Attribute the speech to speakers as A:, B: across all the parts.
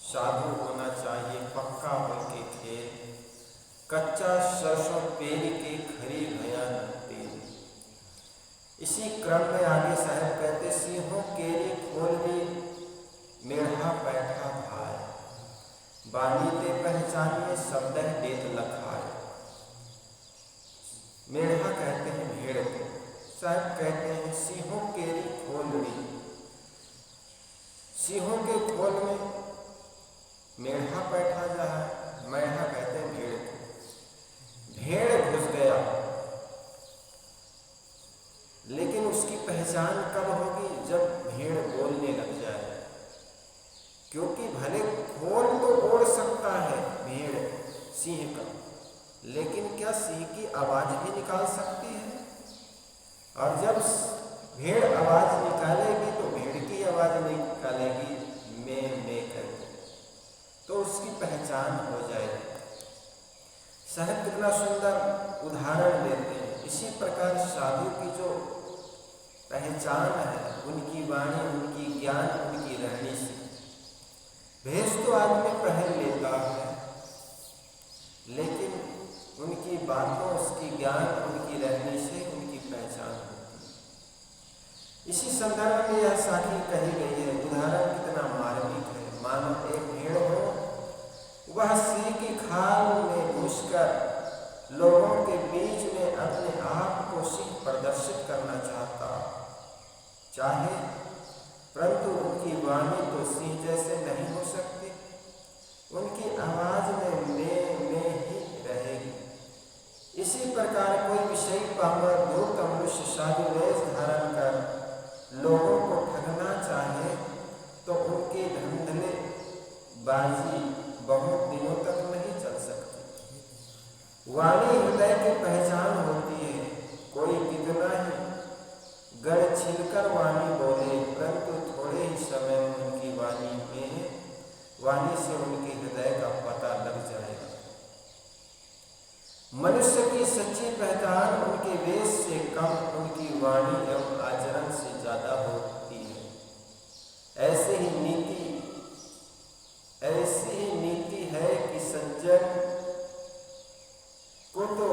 A: साधु होना चाहिए पक्का बल्कि खेल, कच्चा सरसों पेड़ के खरी भया न तेल। इसी क्रम में आगे साहब कहते सिंहों केरी खोल में मेढ़ा बैठा भाई, बानी ते पहचानिए शब्द देत लखाए। मेढ़ा कहते हैं भेड़ को, साहब कहते हैं सिंहों केरी खोल में, सिंहों के खोल में मेढ़ा बैठा जा है, मेढ़ा कहते हैं भेड़ को। भेड़ घुस गया, लेकिन उसकी पहचान कब होगी? जब भेड़ बोलने लग जाए, क्योंकि भले खोल तो ओढ़ सकता है भेड़ सिंह का, लेकिन क्या सिंह की आवाज भी निकाल सकती है? और जब भेड़ आवाज निकालेगी तो भेड़ की आवाज नहीं निकालेगी मैं करके, तो उसकी पहचान हो जाएगी। साहब कितना सुंदर उदाहरण देते हैं। इसी प्रकार साधु की जो पहचान है, उनकी वाणी, उनकी ज्ञान, उनकी रहनी से। भेष तो आदमी पहन लेता है, लेकिन उनकी बातों, उसकी ज्ञान, उनकी रहनी से उनकी पहचान होती है। इसी संदर्भ में यह साखी कही गई है। उदाहरण कितना मार्मिक है। मानो एक भेड़ हो, वह सिंह की खाल में घुसकर लोगों के बीच में अपने आप को सिंह प्रदर्शित करना चाहे, परंतु उनकी वाणी तो सिंह जैसे नहीं हो सकती। उनकी आवाज में ही रहेगी। इसी प्रकार कोई विषय पामर धूर्त मनुष्य साधु वेश धारण कर लोगों को ठगना चाहे, तो उनकी धंधले बाजी बहुत दिनों तक नहीं चल सकती। वाणी हृदय की पहचान होती है। कोई कितना ही गढ़ छिलकर वाणी बोले, परंतु थोड़े ही समय में उनकी वाणी से उनके हृदय का पता लग जाएगा। मनुष्य की सच्ची पहचान उनके वेश से कम उनकी वाणी एवं आचरण से ज्यादा होती है। ऐसी ही नीति है कि सज्जन को तो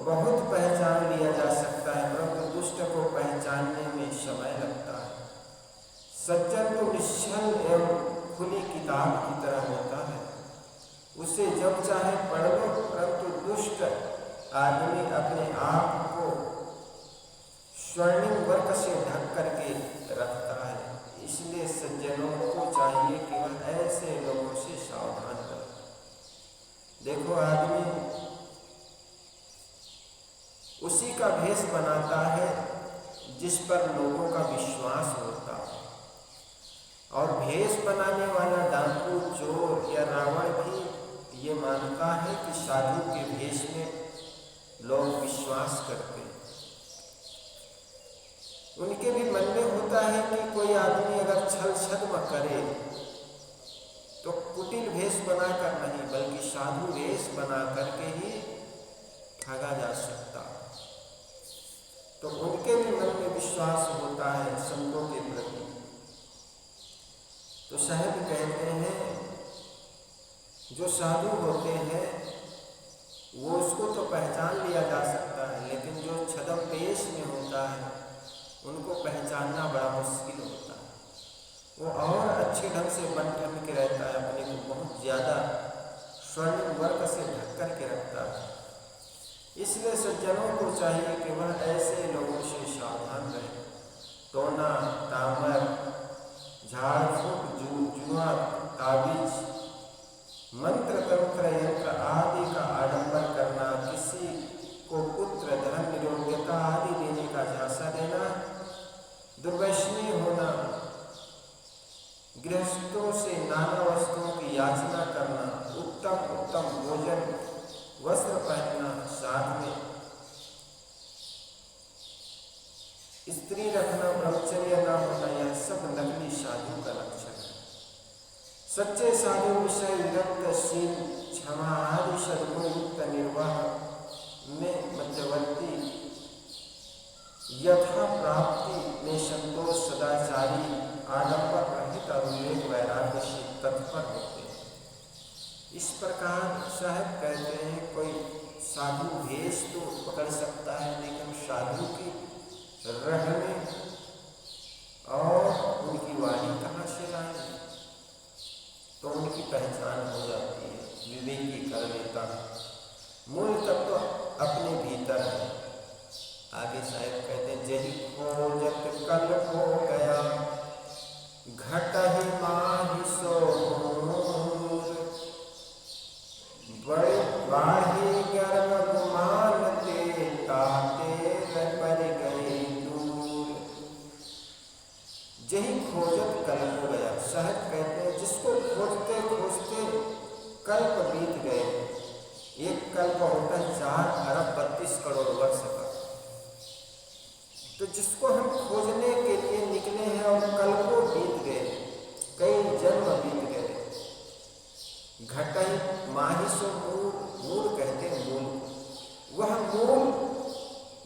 A: बहुत पहचान लिया जा सकता है, परंतु दुष्ट को पहचानने में समय लगता है। सज्जन तो निश्चल एवं खुली किताब की तरह होता है, उसे जब चाहे पढ़ लो, परंतु दुष्ट आदमी अपने आप को स्वर्णिम वर्क से ढक करके रखता है। इसलिए सज्जनों को चाहिए कि वह ऐसे लोगों से सावधान रहे। देखो, आदमी उसी का भेष बनाता है जिस पर लोगों का विश्वास होता है, और भेष बनाने वाला डाकू, चोर या रावण भी ये मानता है कि साधु के भेष में लोग विश्वास करते हैं। उनके भी मन में होता है कि कोई आदमी अगर छल छद्म करे तो कुटिल भेष बनाकर नहीं बल्कि साधु भेष बना करके ही ठगा जा सकता। तो उनके भी मन में विश्वास होता है संतों के प्रति। तो साहब कहते हैं जो साधु होते हैं वो उसको तो पहचान लिया जा सकता है, लेकिन जो छद्म भेष में होता है उनको पहचानना बड़ा मुश्किल होता है। वो और अच्छे ढंग से बन ठन के रहता है, अपने को बहुत ज़्यादा स्वर्ण वर्ग से ढक कर के रखता है। इसलिए सज्जनों को चाहिए कि वह ऐसे लोगों से सावधान रहे। टोना, तामर, झाड़ फूक, जुआ, ताबीज, मंत्र, तंत्र, यंत्र आदि का आडंबर करना, किसी को पुत्र, धन, निरोग्यता आदि देने का झांसा देना, दुर्व्यसनी होना, गृहस्थों से नाना वस्तुओं की याचना करना, उत्तम उत्तम भोजन वस्त्र पहनना, साथ में स्त्री रखना, ब्रह्मचर्य न होना, यह सब नकली साधु का लक्षण है। सच्चे साधु विषय विरक्त, शील, क्षमा आदि सद्गुण युक्त निर्वाह में मध्यवर्ती, यथा प्राप्ति में संतोष, सदाचारी, आडंबर रहित और विवेक वैराग्य से तत्पर होते हैं। इस प्रकार साहब कहते हैं कोई साधु भेष तो पकड़ सकता है, लेकिन साधु की रहने और उनकी वाणी कहाँ से आए तो उनकी पहचान हो जाती है, विवेकी कर लेता है। मूल तत्व अपने भीतर है। आगे साहब कहते हैं जही खोजत कल हो गया, घट ही माही सो बड़े बाढ़ी गर्भ गुमानते, ताते पर गए दूर। जही खोजत कल हो गया, साहब कहते हैं जिसको खोजते खोजते कल्प बीत गए। एक कल्प होता है 4 अरब 32 करोड़ वर्ष का। तो जिसको हम खोजने के लिए निकले हैं और कल्पों बीत गए, कई जन्म बीत गए। घटई माही सो मूल, मूल कहते हैं मूल, वह मूल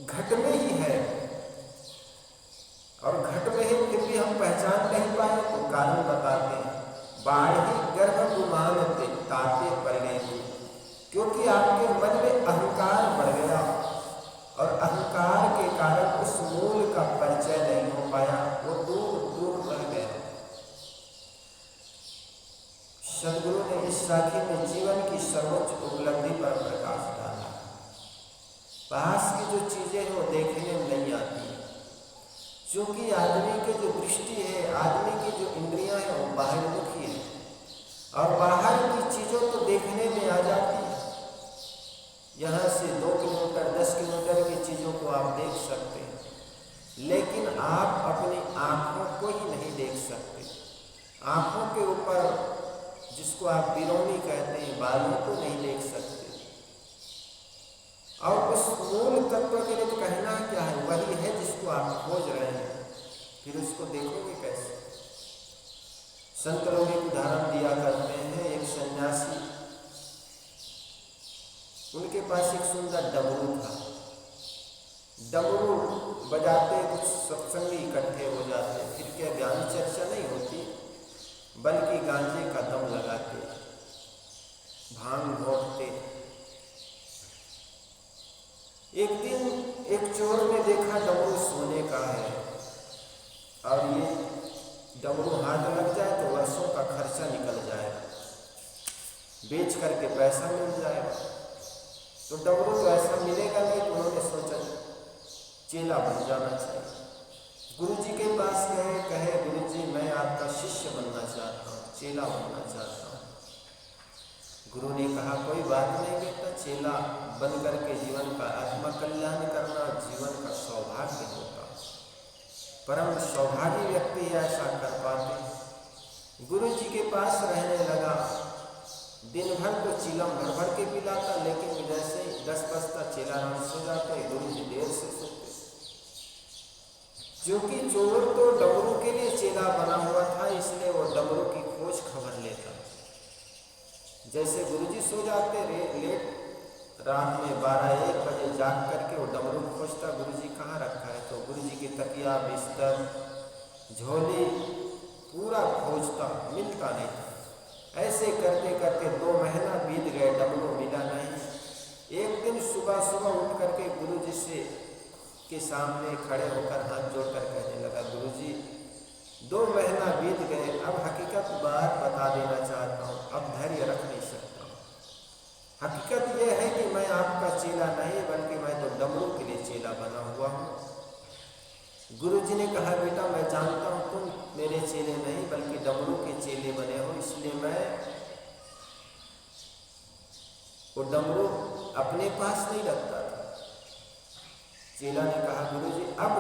A: घट में ही है और घट में ही फिर भी हम पहचान नहीं पाए। तो कारण बताते हैं बाढ़ी गर्भ गुमानते, ताते पड़ गए, क्योंकि आपके मन में अहंकार बढ़ गया और अहंकार के कारण उस मूल का परिचय नहीं हो पाया, वो दूर दूर रह गया। सदगुरु ने इस साखी में जीवन की सर्वोच्च उपलब्धि पर प्रकाश डाला। पास की जो चीजें हैं वो देखने में नहीं आती, क्योंकि आदमी की जो दृष्टि है, आदमी की जो इंद्रियां हैं वो बाहरमुखी है और बाहर की चीजों तो देखने में आ जाती है। यहाँ से 2 किलोमीटर 10 किलोमीटर की चीजों को आप देख सकते हैं, लेकिन आप अपनी आंखों को ही नहीं देख सकते। आंखों के ऊपर जिसको आप बिरौनी कहते हैं, बालों को नहीं देख सकते। और उस मूल तत्व के लिए तो कहना क्या है, वही है जिसको आप खोज रहे हैं, फिर उसको देखोगे कैसे। संत लोग एक उदाहरण दिया करते हैं। एक सन्यासी, उनके पास एक सुंदर डमरू था। डमरू बजाते कुछ सत्संगी इकट्ठे हो जाते, फिर क्या ज्ञान चर्चा नहीं होती, बल्कि गांजे का दम लगाते, भांग घोटते। एक दिन एक चोर ने देखा डमरू सोने का है और ये डमरू हाथ लग जाए तो वर्षों का खर्चा निकल जाएगा, बेच करके पैसा मिल जाएगा। तो डमरू तो ऐसा मिलेगा नहीं, तो उन्होंने सोचा चेला बन जाना चाहिए। गुरु जी के पास गए, कहे गुरु जी मैं आपका शिष्य बनना चाहता हूँ, चेला बनना चाहता हूँ। गुरु ने कहा कोई बात नहीं बेटा, चेला बन करके जीवन का आत्मा कल्याण करना जीवन का सौभाग्य होता, परम सौभाग्य व्यक्ति ऐसा कर पाते। गुरु जी के पास रहने लगा, दिन भर तो चिलम भर भर के पिलाता, लेकिन जैसे 10 बजता चेला राम सो जाते, गुरु जी देर से सोते। क्योंकि चोर तो डमरू के लिए चेला बना हुआ था, इसलिए वो डमरू की खोज खबर लेता। जैसे गुरुजी सो जाते लेट रात में 12-1 बजे जाग करके वो डमरू खोजता, गुरुजी कहाँ रखा है, तो गुरुजी की तकिया बिस्तर झोली पूरा खोजता, मिलता नहीं। ऐसे करते करते 2 महीना बीत गए, डमरू मिला नहीं। एक दिन सुबह सुबह उठ करके गुरुजी से के सामने खड़े होकर हाथ जोड़कर कहने लगा, गुरुजी 2 महीना बीत गए, अब हकीकत बात बता देना चाहता हूँ, अब धैर्य रख नहीं सकता हूँ। हकीकत यह है कि मैं आपका चेला नहीं, बल्कि मैं तो डमरू के लिए चेला बना हुआ हूँ। गुरुजी ने कहा बेटा मैं जानता हूँ तुम मेरे चेले नहीं बल्कि डमरू के चेले बने हो, इसलिए मैं वो डमरू अपने पास नहीं रखता था। चेला ने कहा गुरुजी अब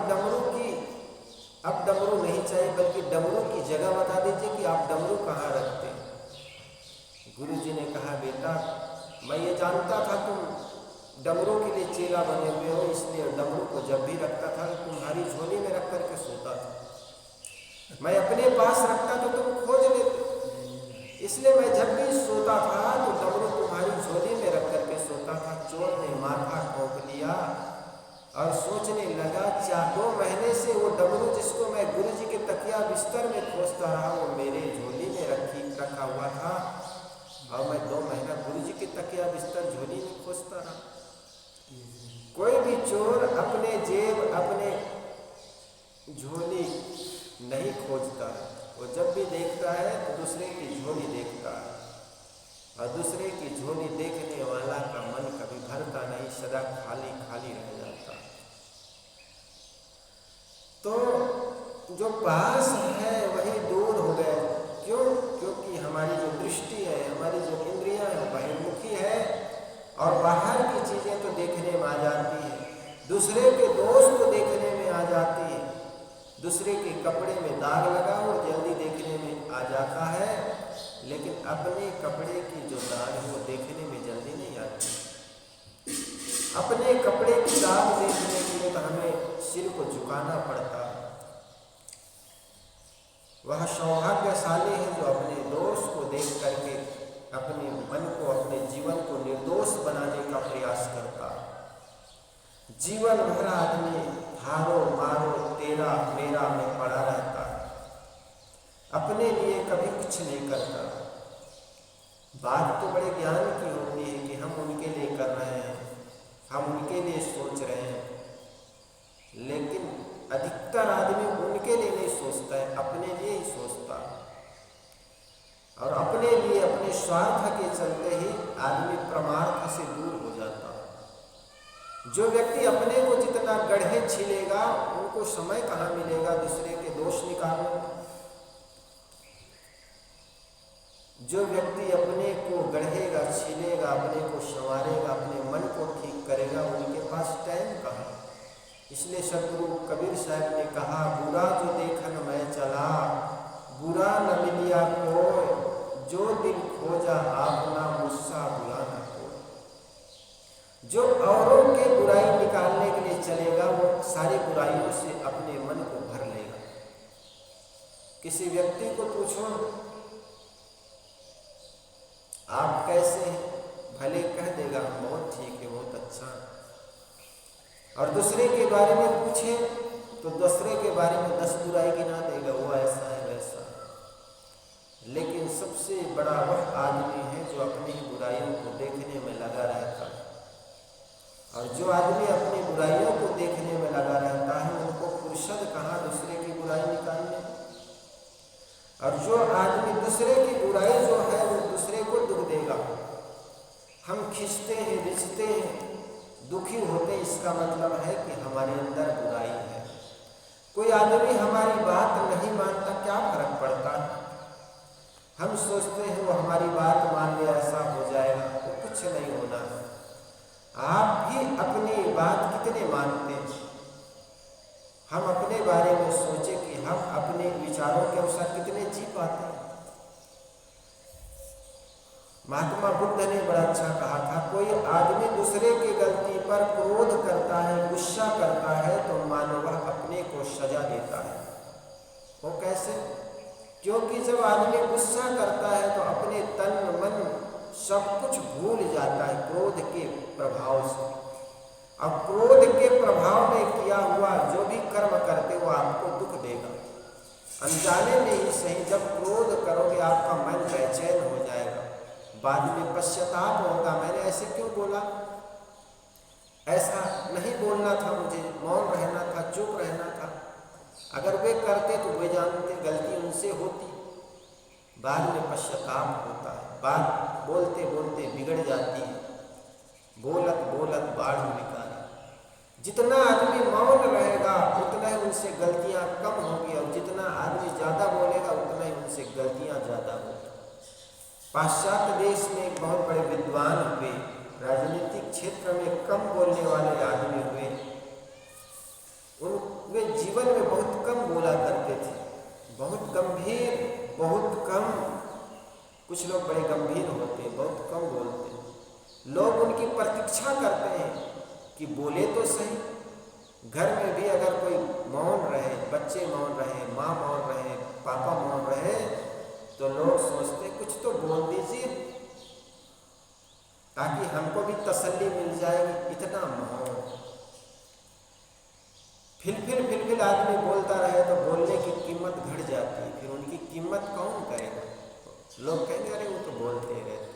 A: डमरू नहीं चाहिए, बल्कि डमरू की जगह बता दीजिए कि आप डमरू कहाँ रखते हैं। गुरुजी ने कहा बेटा मैं ये जानता था तुम डमरू के लिए चेला बने हुए हो, इसलिए डमरू को जब भी रखता था तो तुम्हारी झोली में रख करके सोता था। मैं अपने पास रखता तो तुम खोज लेते, इसलिए मैं जब भी सोता था तो डमरू तुम्हारी झोली में रख करके सोता था। चोर ने माथा ठोक लिया और सोचने लगा 2 महीने से वो डमरू जिसको मैं गुरुजी के तकिया बिस्तर में खोजता रहा वो मेरे झोली में रखा हुआ था, और मैं 2 महीना गुरुजी के तकिया बिस्तर झोली में खोजता रहा। कोई भी चोर अपने जेब अपने झोली नहीं खोजता, वो जब भी देखता है तो दूसरे की झोली देखता है, और दूसरे की झोली देखने वाला का मन कभी भरता नहीं, सदा खाली खाली रह जाता। तो जो पास है वही दूर हो गए। क्यों? क्योंकि हमारी जो दृष्टि है, हमारी जो इंद्रियां है बहिर्मुखी है, और बाहर की चीजें तो देखने में आ जाती है, दूसरे के दोष को देखने में आ जाती है, दूसरे के कपड़े में दाग लगा हो जल्दी देखने में आ जाता है, लेकिन अपने कपड़े की जो दाग है वो देखने में जल्दी नहीं आती। अपने कपड़े की दाग देखने के लिए तो हमें सिर को झुकाना पड़ता है। वह सौभाग्यशाली है जो अपने दोष को देख करके अपने मन को, अपने जीवन को निर्दोष बनाने का प्रयास करता है। जीवन भर आदमी हारो मारो तेरा मेरा में पड़ा रहता है, अपने लिए कभी कुछ नहीं करता। बात तो बड़े ज्ञान की होती है कि हम उनके लिए कर रहे हैं, हम उनके लिए सोच रहे हैं, लेकिन अधिकतर आदमी उनके लिए नहीं सोचता है, अपने लिए ही सोचता है। और अपने लिए अपने स्वार्थ के चलते ही आदमी परमार्थ से दूर हो जाता है। जो व्यक्ति अपने को जितना गढ़े छीलेगा उनको समय कहाँ मिलेगा दूसरे के दोष निकालने में। जो व्यक्ति अपने को गढ़ेगा, छीलेगा, अपने को संवारेगा, अपने मन को ठीक करेगा, उनके पास टाइम कहाँ। इसलिए सतगुरु कबीर साहब ने कहा बुरा जो देखन मैं चला, बुरा न मिलिया कोई, जो दिल खोजा आपना मुस्सा बुला न कोई। जो औरों के बुराई निकालने के लिए चलेगा वो सारी बुराइयों से अपने मन को भर लेगा। किसी व्यक्ति को पूछो आप कैसे हैं, भले कह देगा बहुत ठीक है, बहुत अच्छा। और दूसरे के बारे में पूछे तो दूसरे के बारे में 10 बुराई गिना देगा, वो ऐसा है वैसा। लेकिन सबसे बड़ा वह आदमी है जो अपनी बुराइयों को देखने में लगा रहता है। और जो आदमी अपनी बुराइयों को देखने में लगा रहता है उनको फुर्सत कहाँ दूसरे की बुराई निकालने। और जो आदमी दूसरे की बुराई जो है वो दूसरे को दुख देगा। हम खींचते हैं, रिझते हैं, दुखी होते, इसका मतलब है कि हमारे अंदर बुराई है। कोई आदमी हमारी बात नहीं मानता, क्या फर्क पड़ता है? हम सोचते हैं वो हमारी बात मान ले ऐसा हो जाएगा, वो कुछ नहीं होना है। आप भी अपनी बात कितने मानते हैं? हम अपने बारे में सोचें कि हम अपने विचारों के अनुसार कितने जी पाते हैं। महात्मा बुद्ध ने बड़ा अच्छा कहा था, कोई आदमी दूसरे की गलती पर क्रोध करता है, गुस्सा करता है, तो मानो वह अपने को सजा देता है। वो कैसे? क्योंकि जब आदमी गुस्सा करता है तो अपने तन मन सब कुछ भूल जाता है क्रोध के प्रभाव से। अब क्रोध के प्रभाव में किया हुआ जो भी कर्म करते वो आपको दुख देगा। अनजाने में ही सही, जब क्रोध करोगे आपका मन बेचैन हो जाएगा, बाद में पश्चाताप होगा, मैंने ऐसे क्यों बोला, ऐसा नहीं बोलना था, मुझे मौन रहना था, चुप रहना था। अगर वे करते तो वे जानते गलती उनसे होती, बाद में पश्चाताप होता है, बात बोलते बोलते बिगड़ जाती है, बोलत बोलत बाढ़ निकाली। जितना आदमी मौन रहेगा उतना ही उनसे गलतियां कम होंगी, और जितना आदमी ज़्यादा बोलेगा उतना ही उनसे गलतियां ज़्यादा होंगी। पाश्चात्य देश में एक बहुत बड़े विद्वान हुए, राजनीतिक क्षेत्र में कम बोलने वाले आदमी हुए। वे जीवन में बहुत कम बोला करते थे, बहुत गंभीर, बहुत कम। कुछ लोग बड़े गंभीर होते हैं, बहुत कम बोलते हैं। लोग उनकी प्रतीक्षा करते हैं कि बोले तो सही। घर में भी अगर कोई मौन रहे, बच्चे मौन रहे, माँ मौन रहे, पापा मौन रहे, तो लोग सोचते कुछ तो बोल दीजिए ताकि हमको भी तसल्ली मिल जाएगी। इतना मौन, फिल आदमी बोलता रहे तो बोलने की कीमत घट जाती है, फिर उनकी कीमत कौन करेगा? लोग कहेंगे अरे वो तो बोलते ही रहते।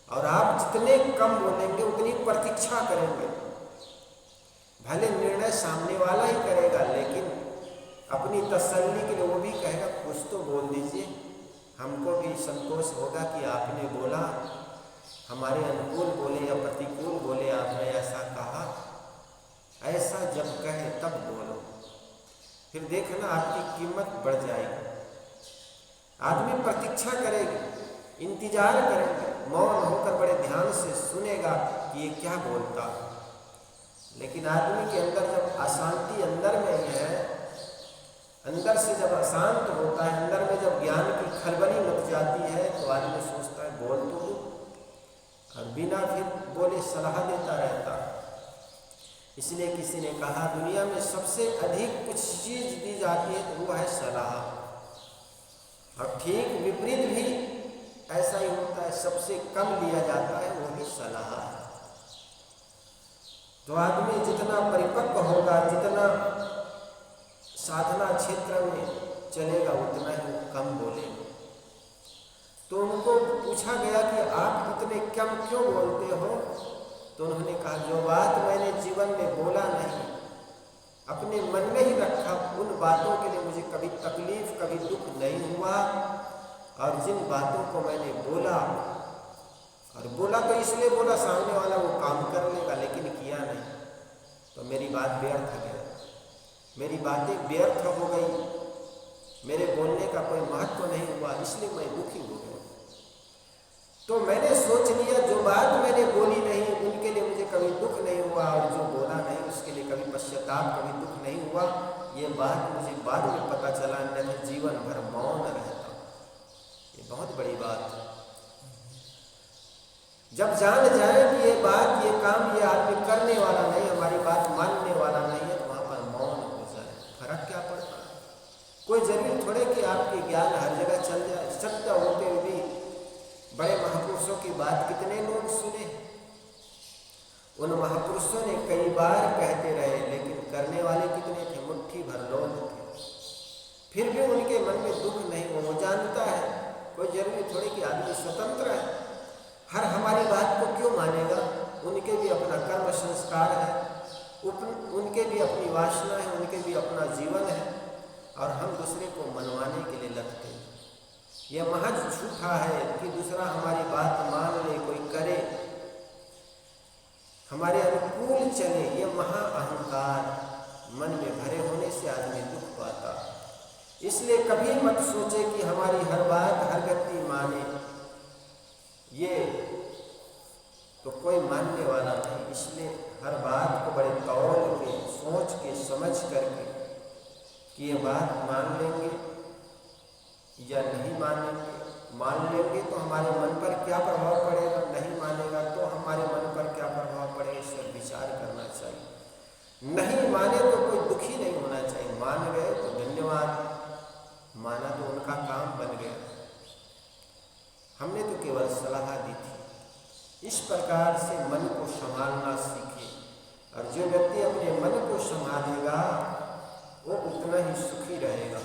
A: और आप जितने कम बोलेंगे उतनी प्रतीक्षा करेंगे, भले निर्णय सामने वाला ही करेगा, लेकिन अपनी तसल्ली के लिए वो भी कहेगा कुछ तो बोल दीजिए, हमको भी संतोष होगा कि आपने बोला, हमारे अनुकूल बोले या प्रतिकूल बोले, आपने ऐसा कहा। ऐसा जब कहे तब बोलो, फिर देखना आपकी कीमत बढ़ जाएगी। आदमी प्रतीक्षा करेगी, इंतजार करेगा, मौन होकर बड़े ध्यान से सुनेगा कि ये क्या बोलता है। लेकिन आदमी के अंदर जब अशांति अंदर में है, अंदर से जब अशांत होता है, अंदर में जब ज्ञान की खलबली मच जाती है, तो आदमी सोचता है बोल तो दूं, और बिना फिर बोले सलाह देता रहता है। इसलिए किसी ने कहा दुनिया में सबसे अधिक कुछ चीज दी जाती है तो वो है सलाह, और ठीक विपरीत भी ऐसा ही होता है, सबसे कम लिया जाता है वो भी सलाह है। तो आदमी जितना परिपक्व होगा, जितना साधना क्षेत्र में चलेगा, उतना ही कम बोलेगा। तो उनको पूछा गया कि आप इतने कम क्यों बोलते हो? तो उन्होंने कहा जो बात मैंने जीवन में बोला नहीं, अपने मन में ही रखा, उन बातों के लिए मुझे कभी तकलीफ, कभी दुख नहीं हुआ। और जिन बातों को मैंने बोला, और बोला तो इसलिए बोला सामने वाला वो काम कर लेगा, लेकिन किया नहीं, तो मेरी बात व्यर्थ गई, मेरी बातें व्यर्थ हो गई, मेरे बोलने का कोई महत्व नहीं हुआ, इसलिए मैं दुखी हो गया। तो मैंने सोच लिया जो बात मैंने बोली नहीं उनके लिए मुझे कभी दुख नहीं हुआ, और जो बोला नहीं उसके लिए कभी पश्चाताप, कभी दुख नहीं हुआ। ये बात मुझे बाद में पता चला, मैं जीवन भर मौन रहता। ये बहुत बड़ी बात है। जब जान जाए कि ये बात, ये काम ये आदमी करने वाला नहीं, हमारी बात मानने वाला नहीं है, तो वहाँ पर मौन हो जाए। फर्क क्या पड़ता है? कोई जरूरी थोड़े कि आपके ज्ञान हर जगह चल जाए। सत्य होते हुए भी बड़े महापुरुषों की बात कितने लोग सुने, उन महापुरुषों ने कई बार कहते रहे, लेकिन करने वाले कितने थे? मुट्ठी भर लोग थे। फिर भी उनके मन में दुख नहीं हो, वो जानता है कोई जरूरी थोड़ी कि आदमी स्वतंत्र है, हर हमारी बात को क्यों मानेगा? उनके भी अपना कर्म संस्कार है, उनके भी अपनी वासना है, उनके भी अपना जीवन है, और हम दूसरे को मनवाने के लिए लगते हैं। यह महज झूठा है कि दूसरा हमारी बात मान ले, कोई करे, हमारे अनुकूल चले, ये महा अहंकार, मन में भरे होने से आदमी दुख पाता। इसलिए कभी मत सोचे कि हमारी हर बात हर व्यक्ति माने, ये तो कोई मानने वाला नहीं। इसलिए हर बात को बड़े तौल के, सोच के, समझ करके कि ये बात मान लेंगे या नहीं मानेंगे। मान लेंगे तो हमारे मन पर क्या प्रभाव पड़ेगा, नहीं मानेगा तो हमारे मन पर क्या प्रभाव पड़ेगा, इस पर विचार करना चाहिए। नहीं माने तो कोई दुखी नहीं होना चाहिए। मान गए तो धन्यवाद, माना तो उनका काम बन गया, हमने तो केवल सलाह दी थी। इस प्रकार से मन को संभालना सीखे, और जो व्यक्ति अपने मन को संभालेगा वो उतना ही सुखी रहेगा।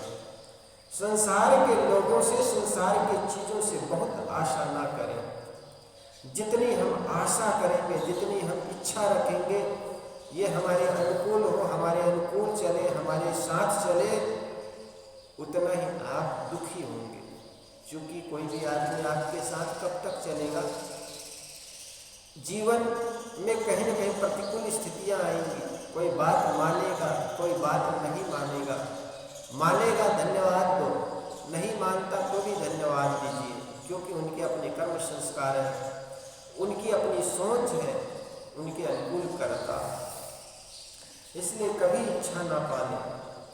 A: संसार के लोगों से, संसार की चीज़ों से बहुत आशा ना करें। जितनी हम आशा करेंगे, जितनी हम इच्छा रखेंगे ये हमारे अनुकूल हो, हमारे अनुकूल चले, हमारे साथ चले, उतना ही आप दुखी होंगे। क्योंकि कोई भी आदमी आपके साथ कब तक चलेगा? जीवन में कहीं न कहीं प्रतिकूल स्थितियां आएंगी। कोई बात मानेगा, कोई बात नहीं मानेगा। मानेगा धन्यवाद दो, नहीं मानता तो भी धन्यवाद दीजिए, क्योंकि उनके अपने कर्म संस्कार हैं, उनकी अपनी सोच है, उनके अनुकूल करता। इसलिए कभी इच्छा ना पाले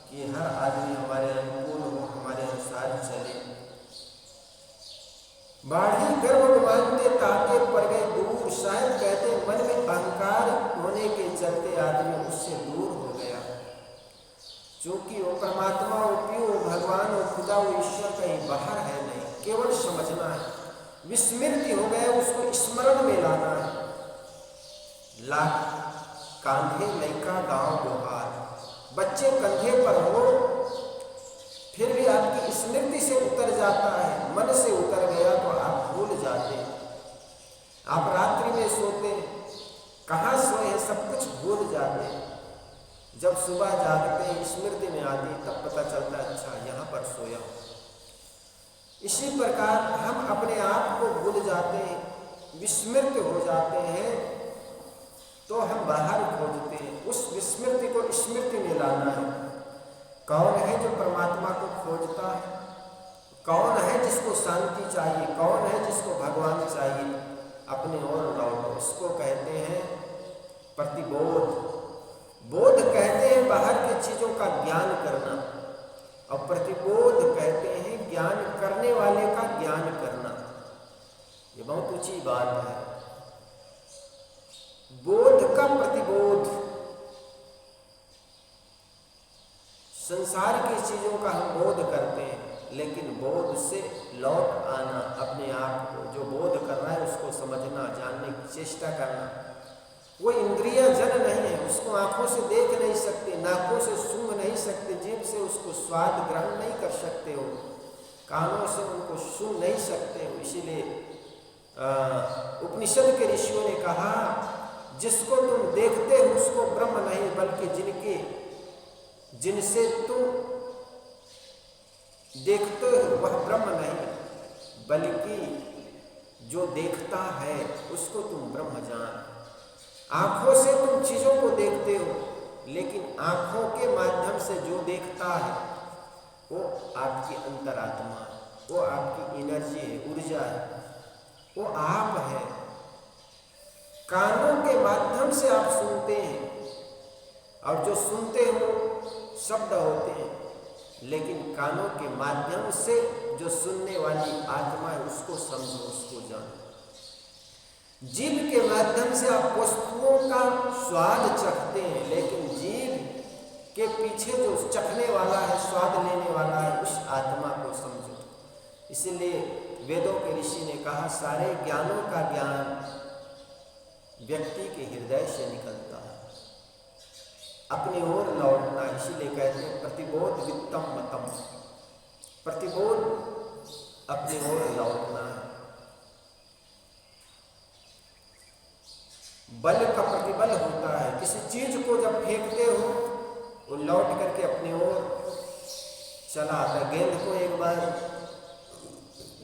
A: कि हर आदमी हमारे अनुकूल हो, हमारे अनुसार चले। बाढ़ी गर्भ बांधते ताके पड़ गए दूर, शायद कहते मन में अहंकार होने के चलते आदमी उससे दूर हो गया। क्योंकि वो परमात्मा, वो प्यो, वो भगवान, वो खुदा, वो ईश्वर कहीं बाहर है नहीं, केवल समझना है। विस्मृति हो गया, उसको स्मरण में लाना है। लाख कांधे लैका गांव गुहार, बच्चे कंधे पर हो फिर भी आपकी स्मृति से उतर जाता है, मन से उतर गया तो आप भूल जाते हैं। आप रात्रि में सोते, कहाँ सोए हैं सब कुछ भूल जाते हैं। जब सुबह जागते हैं स्मृति में आती, तब पता चलता है अच्छा यहाँ पर सोया। इसी प्रकार हम अपने आप को भूल जाते हैं, विस्मृत हो जाते हैं, तो हम बाहर खोजते हैं। उस विस्मृति को स्मृति में लाना है। कौन है जो परमात्मा को खोजता है? कौन है जिसको शांति चाहिए? कौन है जिसको भगवान चाहिए? अपने ओर लौटो। इसको कहते हैं प्रतिबोध। बोध कहते हैं बाहर की चीज़ों का ज्ञान करना, और प्रतिबोध कहते हैं ज्ञान करने वाले का ज्ञान करना। ये बहुत ऊंची बात है। बोध का प्रतिबोध, संसार की चीज़ों का हम बोध करते हैं, लेकिन बोध से लौट आना, अपने आप को जो बोध कर रहा है उसको समझना, जानने की चेष्टा करना। वो इंद्रियां जड़ नहीं है, उसको आंखों से देख नहीं सकते, नाकों से सूंघ नहीं सकते, जीभ से उसको स्वाद ग्रहण नहीं कर सकते हो, कानों से उनको सुन नहीं सकते हो। इसीलिए उपनिषद के ऋषियों ने कहा जिसको तुम देखते हो उसको ब्रह्म नहीं, बल्कि जिनसे तुम देखते हो वह ब्रह्म नहीं, बल्कि जो देखता है उसको तुम ब्रह्म जान। आंखों से तुम चीज़ों को देखते हो, लेकिन आंखों के माध्यम से जो देखता है वो आपकी अंतरात्मा है, वो आपकी एनर्जी है, ऊर्जा है, वो आप है। कानों के माध्यम से आप सुनते हैं, और जो सुनते हो शब्द होते हैं, लेकिन कानों के माध्यम से जो सुनने वाली आत्मा है उसको समझो, उसको जानो। जीभ के माध्यम से आप वस्तुओं का स्वाद चखते हैं, लेकिन जीभ के पीछे जो चखने वाला है, स्वाद लेने वाला है, उस आत्मा को समझो। इसलिए वेदों के ऋषि ने कहा सारे ज्ञानों का ज्ञान व्यक्ति के हृदय से निकलता है, अपनी ओर लौटना। इसीलिए कहते हैं प्रतिबोध वित्तम मतम, प्रतिबोध अपनी ओर लौटना है। बल का प्रतिबल होता है, किसी चीज को जब फेंकते हो वो लौट करके अपनी ओर चला आता है। गेंद को एक बार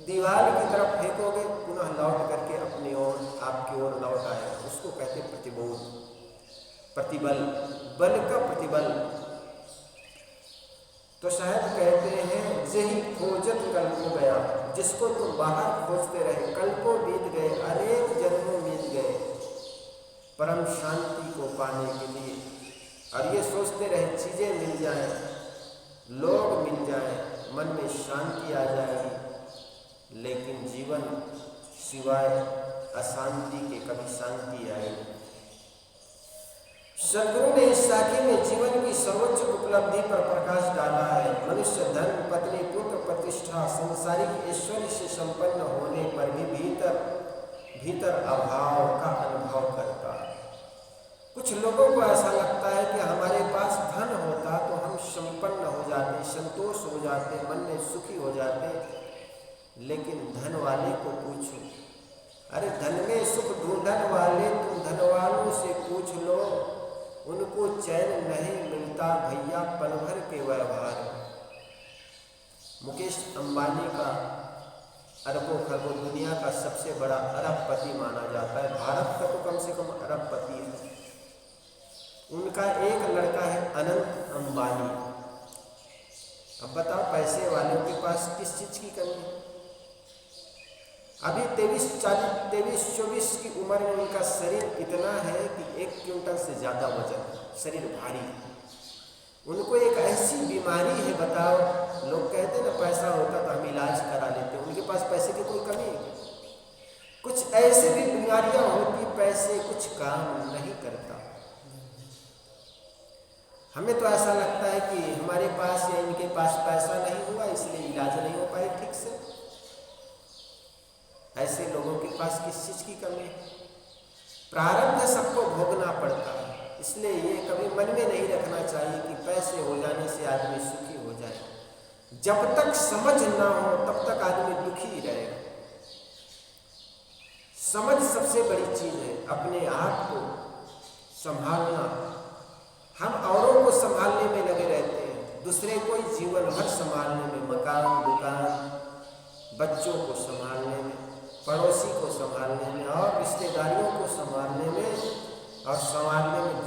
A: दीवार की तरफ फेंकोगे, पुनः लौट करके अपनी ओर, आपकी ओर लौट आएगा। उसको कहते हैं प्रतिबोध, प्रतिबल, बल का प्रतिबल। तो शायद कहते हैं जेही खोजत कल्पों गया, जिसको तुम बाहर खोजते रहे, कल्पों बीत गए, अनेक जन्मों बीत गए परम शांति को पाने के लिए, और ये सोचते रहे चीज़ें मिल जाएं, लोग मिल जाएं, मन में शांति आ जाएगी, लेकिन जीवन सिवाय अशांति के कभी शांति आएगी। सदगुरु ने इस साखी में जीवन की सर्वोच्च उपलब्धि पर प्रकाश डाला है। मनुष्य धन, पत्नी, पुत्र, प्रतिष्ठा, संसारिक ऐश्वर्य से संपन्न होने पर भी भीतर अभाव का अनुभव करता है। कुछ लोगों को ऐसा लगता है कि हमारे पास धन होता तो हम संपन्न हो जाते, संतोष हो जाते, मन में सुखी हो जाते। लेकिन धन वाले को पूछो, अरे धन में सुख ढूंढने वाले तुम धन वालों से पूछ लो, उनको चैन नहीं मिलता भैया पल भर के व्यवहार। मुकेश अंबानी का अरबों खरबों दुनिया का सबसे बड़ा अरबपति माना जाता है। भारत का तो कम से कम अरबपति है। उनका एक लड़का है अनंत अंबानी। अब बताओ पैसे वालों के पास किस चीज़ की कमी है? अभी 23-24 की उम्र में उनका शरीर इतना है कि 1 क्विंटल से ज़्यादा वजन, शरीर भारी है। उनको एक ऐसी बीमारी है, बताओ, लोग कहते हैं ना पैसा होता तो हम इलाज करा लेते, उनके पास पैसे की कोई कमी है? कुछ ऐसे भी बीमारियां होती, पैसे कुछ काम नहीं करता। हमें तो ऐसा लगता है कि हमारे पास या इनके पास पैसा नहीं हुआ इसलिए इलाज नहीं हो पाए ठीक से। ऐसे लोगों के पास किस चीज़ की कमी है? प्रारब्ध सबको भोगना पड़ता है, इसलिए ये कभी मन में नहीं रखना चाहिए कि पैसे हो जाने से आदमी सुखी हो जाए। जब तक समझ ना हो तब तक आदमी दुखी ही रहेगा। समझ सबसे बड़ी चीज़ है, अपने आप को संभालना। हम औरों को संभालने में लगे रहते हैं, दूसरे को जीवन भर संभालने में, मकान, दुकान, बच्चों को संभालने में, पड़ोसी को संभालने में और रिश्तेदारियों को संभालने में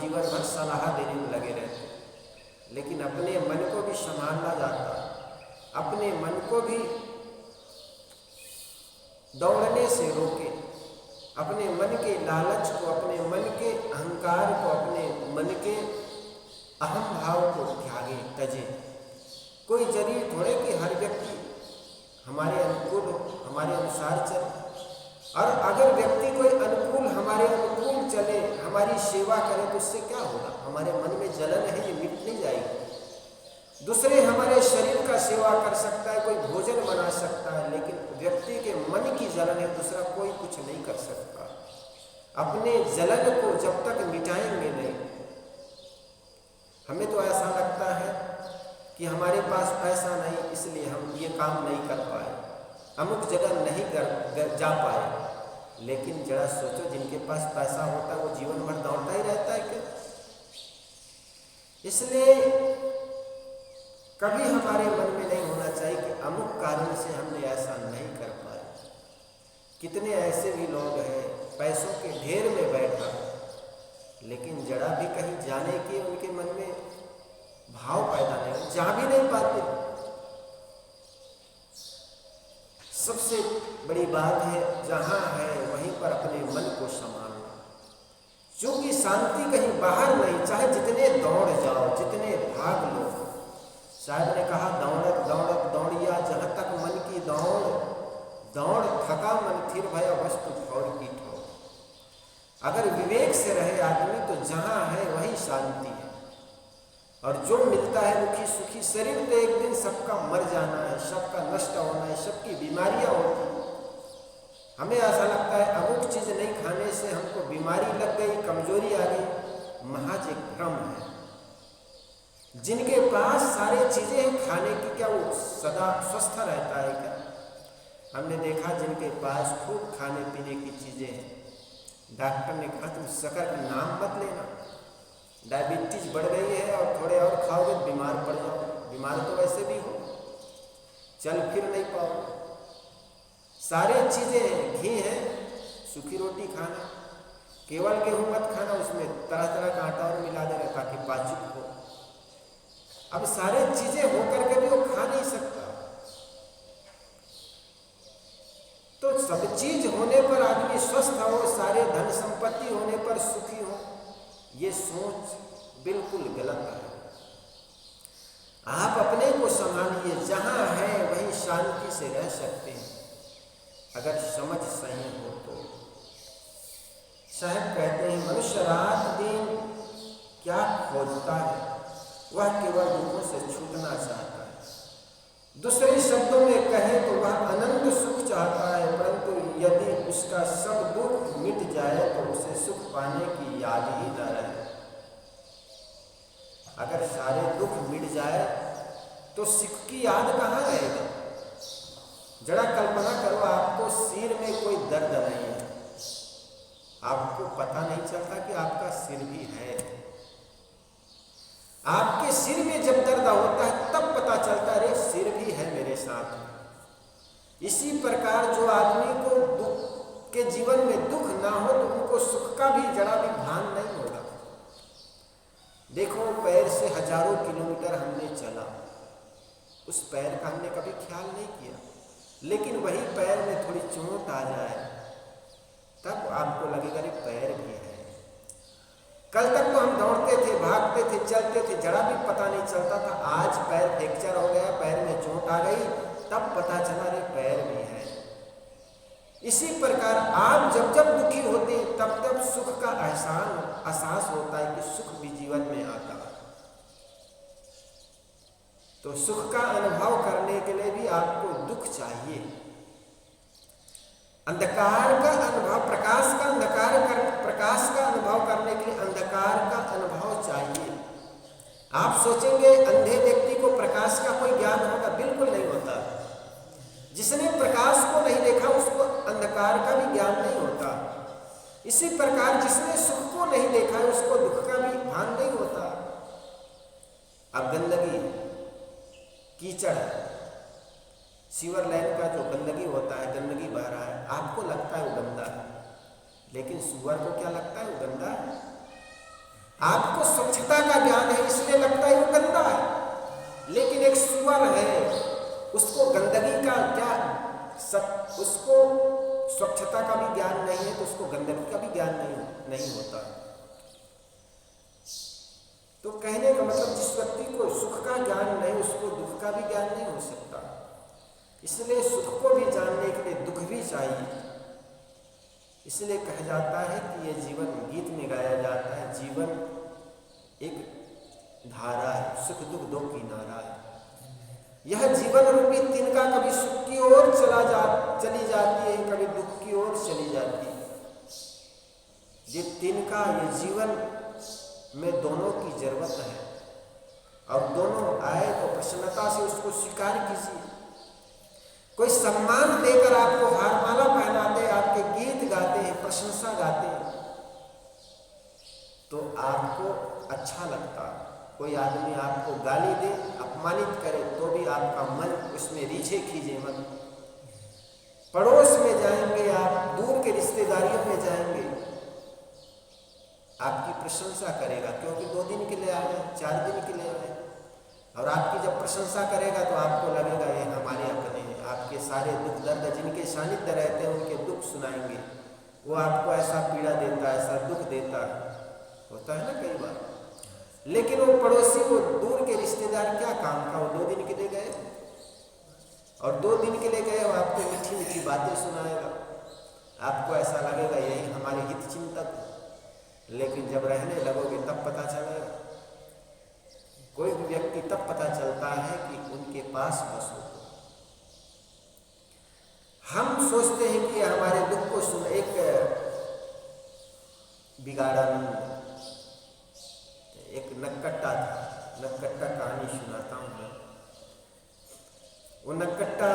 A: जीवन भर सलाह देने में लगे रहते हैं। लेकिन अपने मन को भी संभालना जाता है। अपने मन को भी दौड़ने से रोके, अपने मन के लालच को, अपने मन के अहंकार को, अपने मन के अहम भाव को त्यागे, तजे। कोई जरूरी थोड़े कि हर व्यक्ति हमारे अनुकूल, हमारे अनुसार चले। और अगर व्यक्ति कोई अनुकूल, हमारे अनुकूल चले, हमारी सेवा करे तो उससे क्या होगा? हमारे मन में जलन है, ये मिट नहीं जाएगी। दूसरे हमारे शरीर का सेवा कर सकता है, कोई भोजन बना सकता है, लेकिन व्यक्ति के मन की जलन है, दूसरा कोई कुछ नहीं कर सकता। अपने जलन को जब तक मिटाएंगे नहीं, हमें तो ऐसा लगता है कि हमारे पास पैसा नहीं इसलिए हम ये काम नहीं कर पाए, अमुक जगह नहीं जा पाए। लेकिन जरा सोचो, जिनके पास पैसा होता है वो जीवन भर दौड़ता ही रहता है क्या? इसलिए कभी हमारे मन में नहीं होना चाहिए कि अमुक कारण से हमने ऐसा नहीं कर पाए। कितने ऐसे भी लोग हैं पैसों के ढेर में बैठा, लेकिन जरा भी कहीं जाने के उनके मन में भाव पैदा नहीं, जा भी नहीं पाते। सबसे बड़ी बात है, जहाँ है वहीं पर अपने मन को संभालना, क्योंकि शांति कहीं बाहर नहीं। चाहे जितने दौड़ जाओ, जितने भाग लो। साहब ने कहा, दौड़त दौड़त दौड़िया जहाँ तक मन की दौड़, दौड़ थका मन थिर भया वस्तु ठौर की ठौर। अगर विवेक से रहे आदमी तो जहाँ है वहीं शांति है। और जो मिलता है दुखी सुखी, शरीर तो एक दिन सबका मर जाना है, सबका नष्ट होना है, सबकी बीमारियां होती हैं। हमें ऐसा लगता है अमुक चीज़ नहीं खाने से हमको बीमारी लग गई, कमजोरी आ गई। महज एक भ्रम है। जिनके पास सारी चीज़ें हैं खाने की, क्या वो सदा स्वस्थ रहता है क्या? हमने देखा जिनके पास खूब खाने पीने की चीज़ें हैं, डॉक्टर ने कहा तुम शक्कर का नाम मत लेना, डायबिटीज बढ़ गई है और थोड़े और खाओगे बीमार पड़ जाओगे। बीमार तो वैसे भी हो, चल फिर नहीं पाओगे। सारे चीज़ें हैं, घी है, सूखी रोटी खाना, केवल गेहूँ मत खाना, उसमें तरह तरह का आटा और मिला देना ताकि पाचक हो। अब सारे चीजें होकर के भी वो खा नहीं सकता। तो सब चीज होने पर आदमी स्वस्थ हो, सारे धन संपत्ति होने पर सुखी हो, ये सोच बिल्कुल गलत है। आप अपने को संभालिए, जहां है वहीं शांति से रह सकते हैं अगर समझ सही हो तो। साहब कहते हैं मनुष्य रात दिन क्या खोजता है, वह केवल दुखों से छूटना चाहता है। दूसरे शब्दों में कहें तो वह अनंत सुख चाहता है, परंतु यदि उसका सब दुख मिट जाए तो उसे सुख पाने की याद ही न रहे। अगर सारे दुख मिट जाए तो सुख की याद कहाँ रहेगा। जरा कल्पना करो, आपको सिर में कोई दर्द नहीं है, आपको पता नहीं चलता कि आपका सिर भी है। आपके सिर में जब दर्द होता है तब पता चलता है अरे सिर भी है मेरे साथ। इसी प्रकार जो आदमी को दुख के जीवन में दुख ना हो तो उनको सुख का भी जरा भी भान नहीं होगा। देखो, पैर से हजारों किलोमीटर हमने चला, उस पैर का हमने कभी ख्याल नहीं किया, लेकिन वही पैर में थोड़ी चोट आ जाए तब आपको लगेगा अरे पैर भी है। कल तक तो हम दौड़ते थे, भागते थे, चलते थे, जरा भी पता नहीं चलता था। आज पैर फ्रैक्चर हो गया, पैर में चोट आ गई, तब पता चला अरे पैर भी है। इसी प्रकार आप जब जब दुखी होते हैं तब तब सुख का एहसास होता है कि सुख भी जीवन में आता है। तो सुख का अनुभव करने के लिए भी आपको दुख चाहिए। अंधकार का अनुभव, प्रकाश का अनुभव करने के लिए अंधकार का अनुभव चाहिए। आप सोचेंगे अंधे व्यक्ति को प्रकाश का कोई ज्ञान होगा, बिल्कुल नहीं होता। जिसने प्रकाश को नहीं देखा उसको अंधकार का भी ज्ञान नहीं होता। इसी प्रकार जिसने सुख को नहीं देखा है उसको दुख का भी भान नहीं होता। अब गंदगी, कीचड़, सीवर लाइन का जो गंदगी होता है, गंदगी बह रहा है, आपको लगता है वो गंदा है, लेकिन सुअर को क्या लगता है वो गंदा है। आपको स्वच्छता का ज्ञान है इसलिए लगता है वो गंदा है, लेकिन एक सुअर है उसको गंदगी का क्या, उसको स्वच्छता का भी ज्ञान नहीं है तो उसको गंदगी का भी ज्ञान नहीं होता। तो कहने का मतलब जिस व्यक्ति को सुख का ज्ञान नहीं उसको दुख का भी ज्ञान नहीं हो सकता। इसलिए सुख को भी जानने के लिए दुख भी चाहिए। इसलिए कहा जाता है कि ये जीवन, गीत में गाया जाता है, जीवन एक धारा है, सुख दुख दो किनारा है। यह जीवन रूपी तिनका कभी सुख की ओर चली जाती है, कभी दुख की ओर चली जाती है। ये तिनका, ये जीवन में दोनों की जरूरत है और दोनों आए तो प्रसन्नता से उसको स्वीकार कीजिए। कोई सम्मान देकर आपको हारमाला पहनाते, आपके गीत गाते हैं, प्रशंसा गाते हैं तो आपको अच्छा लगता। कोई आदमी आपको गाली दे, अपमानित करे तो भी आपका मन उसमें रीझे खींचे मन। पड़ोस में जाएंगे आप, दूर के रिश्तेदारियों में जाएंगे, आपकी प्रशंसा करेगा क्योंकि 2 दिन के लिए आए, 4 दिन के लिए आए। और आपकी जब प्रशंसा करेगा तो आपको लगेगा ये हमारे अपने हैं। आपके सारे दुख दर्द जिनके सानिध्य रहते हैं उनके दुख सुनाएंगे। वो आपको ऐसा पीड़ा देता है, ऐसा दुख देता है, होता है ना कई बार। लेकिन वो पड़ोसी, वो दूर के रिश्तेदार क्या काम का, वो 2 दिन के लिए गए और 2 दिन के लिए गए वो आपको मीठी मीठी बातें सुनाएगा। आपको ऐसा लगेगा यही हमारे हित चिंतक है, लेकिन जब रहने लगोगे तब पता चलेगा। कोई भी व्यक्ति तब पता चलता है कि उनके पास बस हो। हम सोचते हैं कि हमारे दुख को सुन। एक बिगाड़ानंद, एक नक्कट्टा था, नक्कट्टा कहानी सुनाता हूँ मैं। वो नक्कट्टा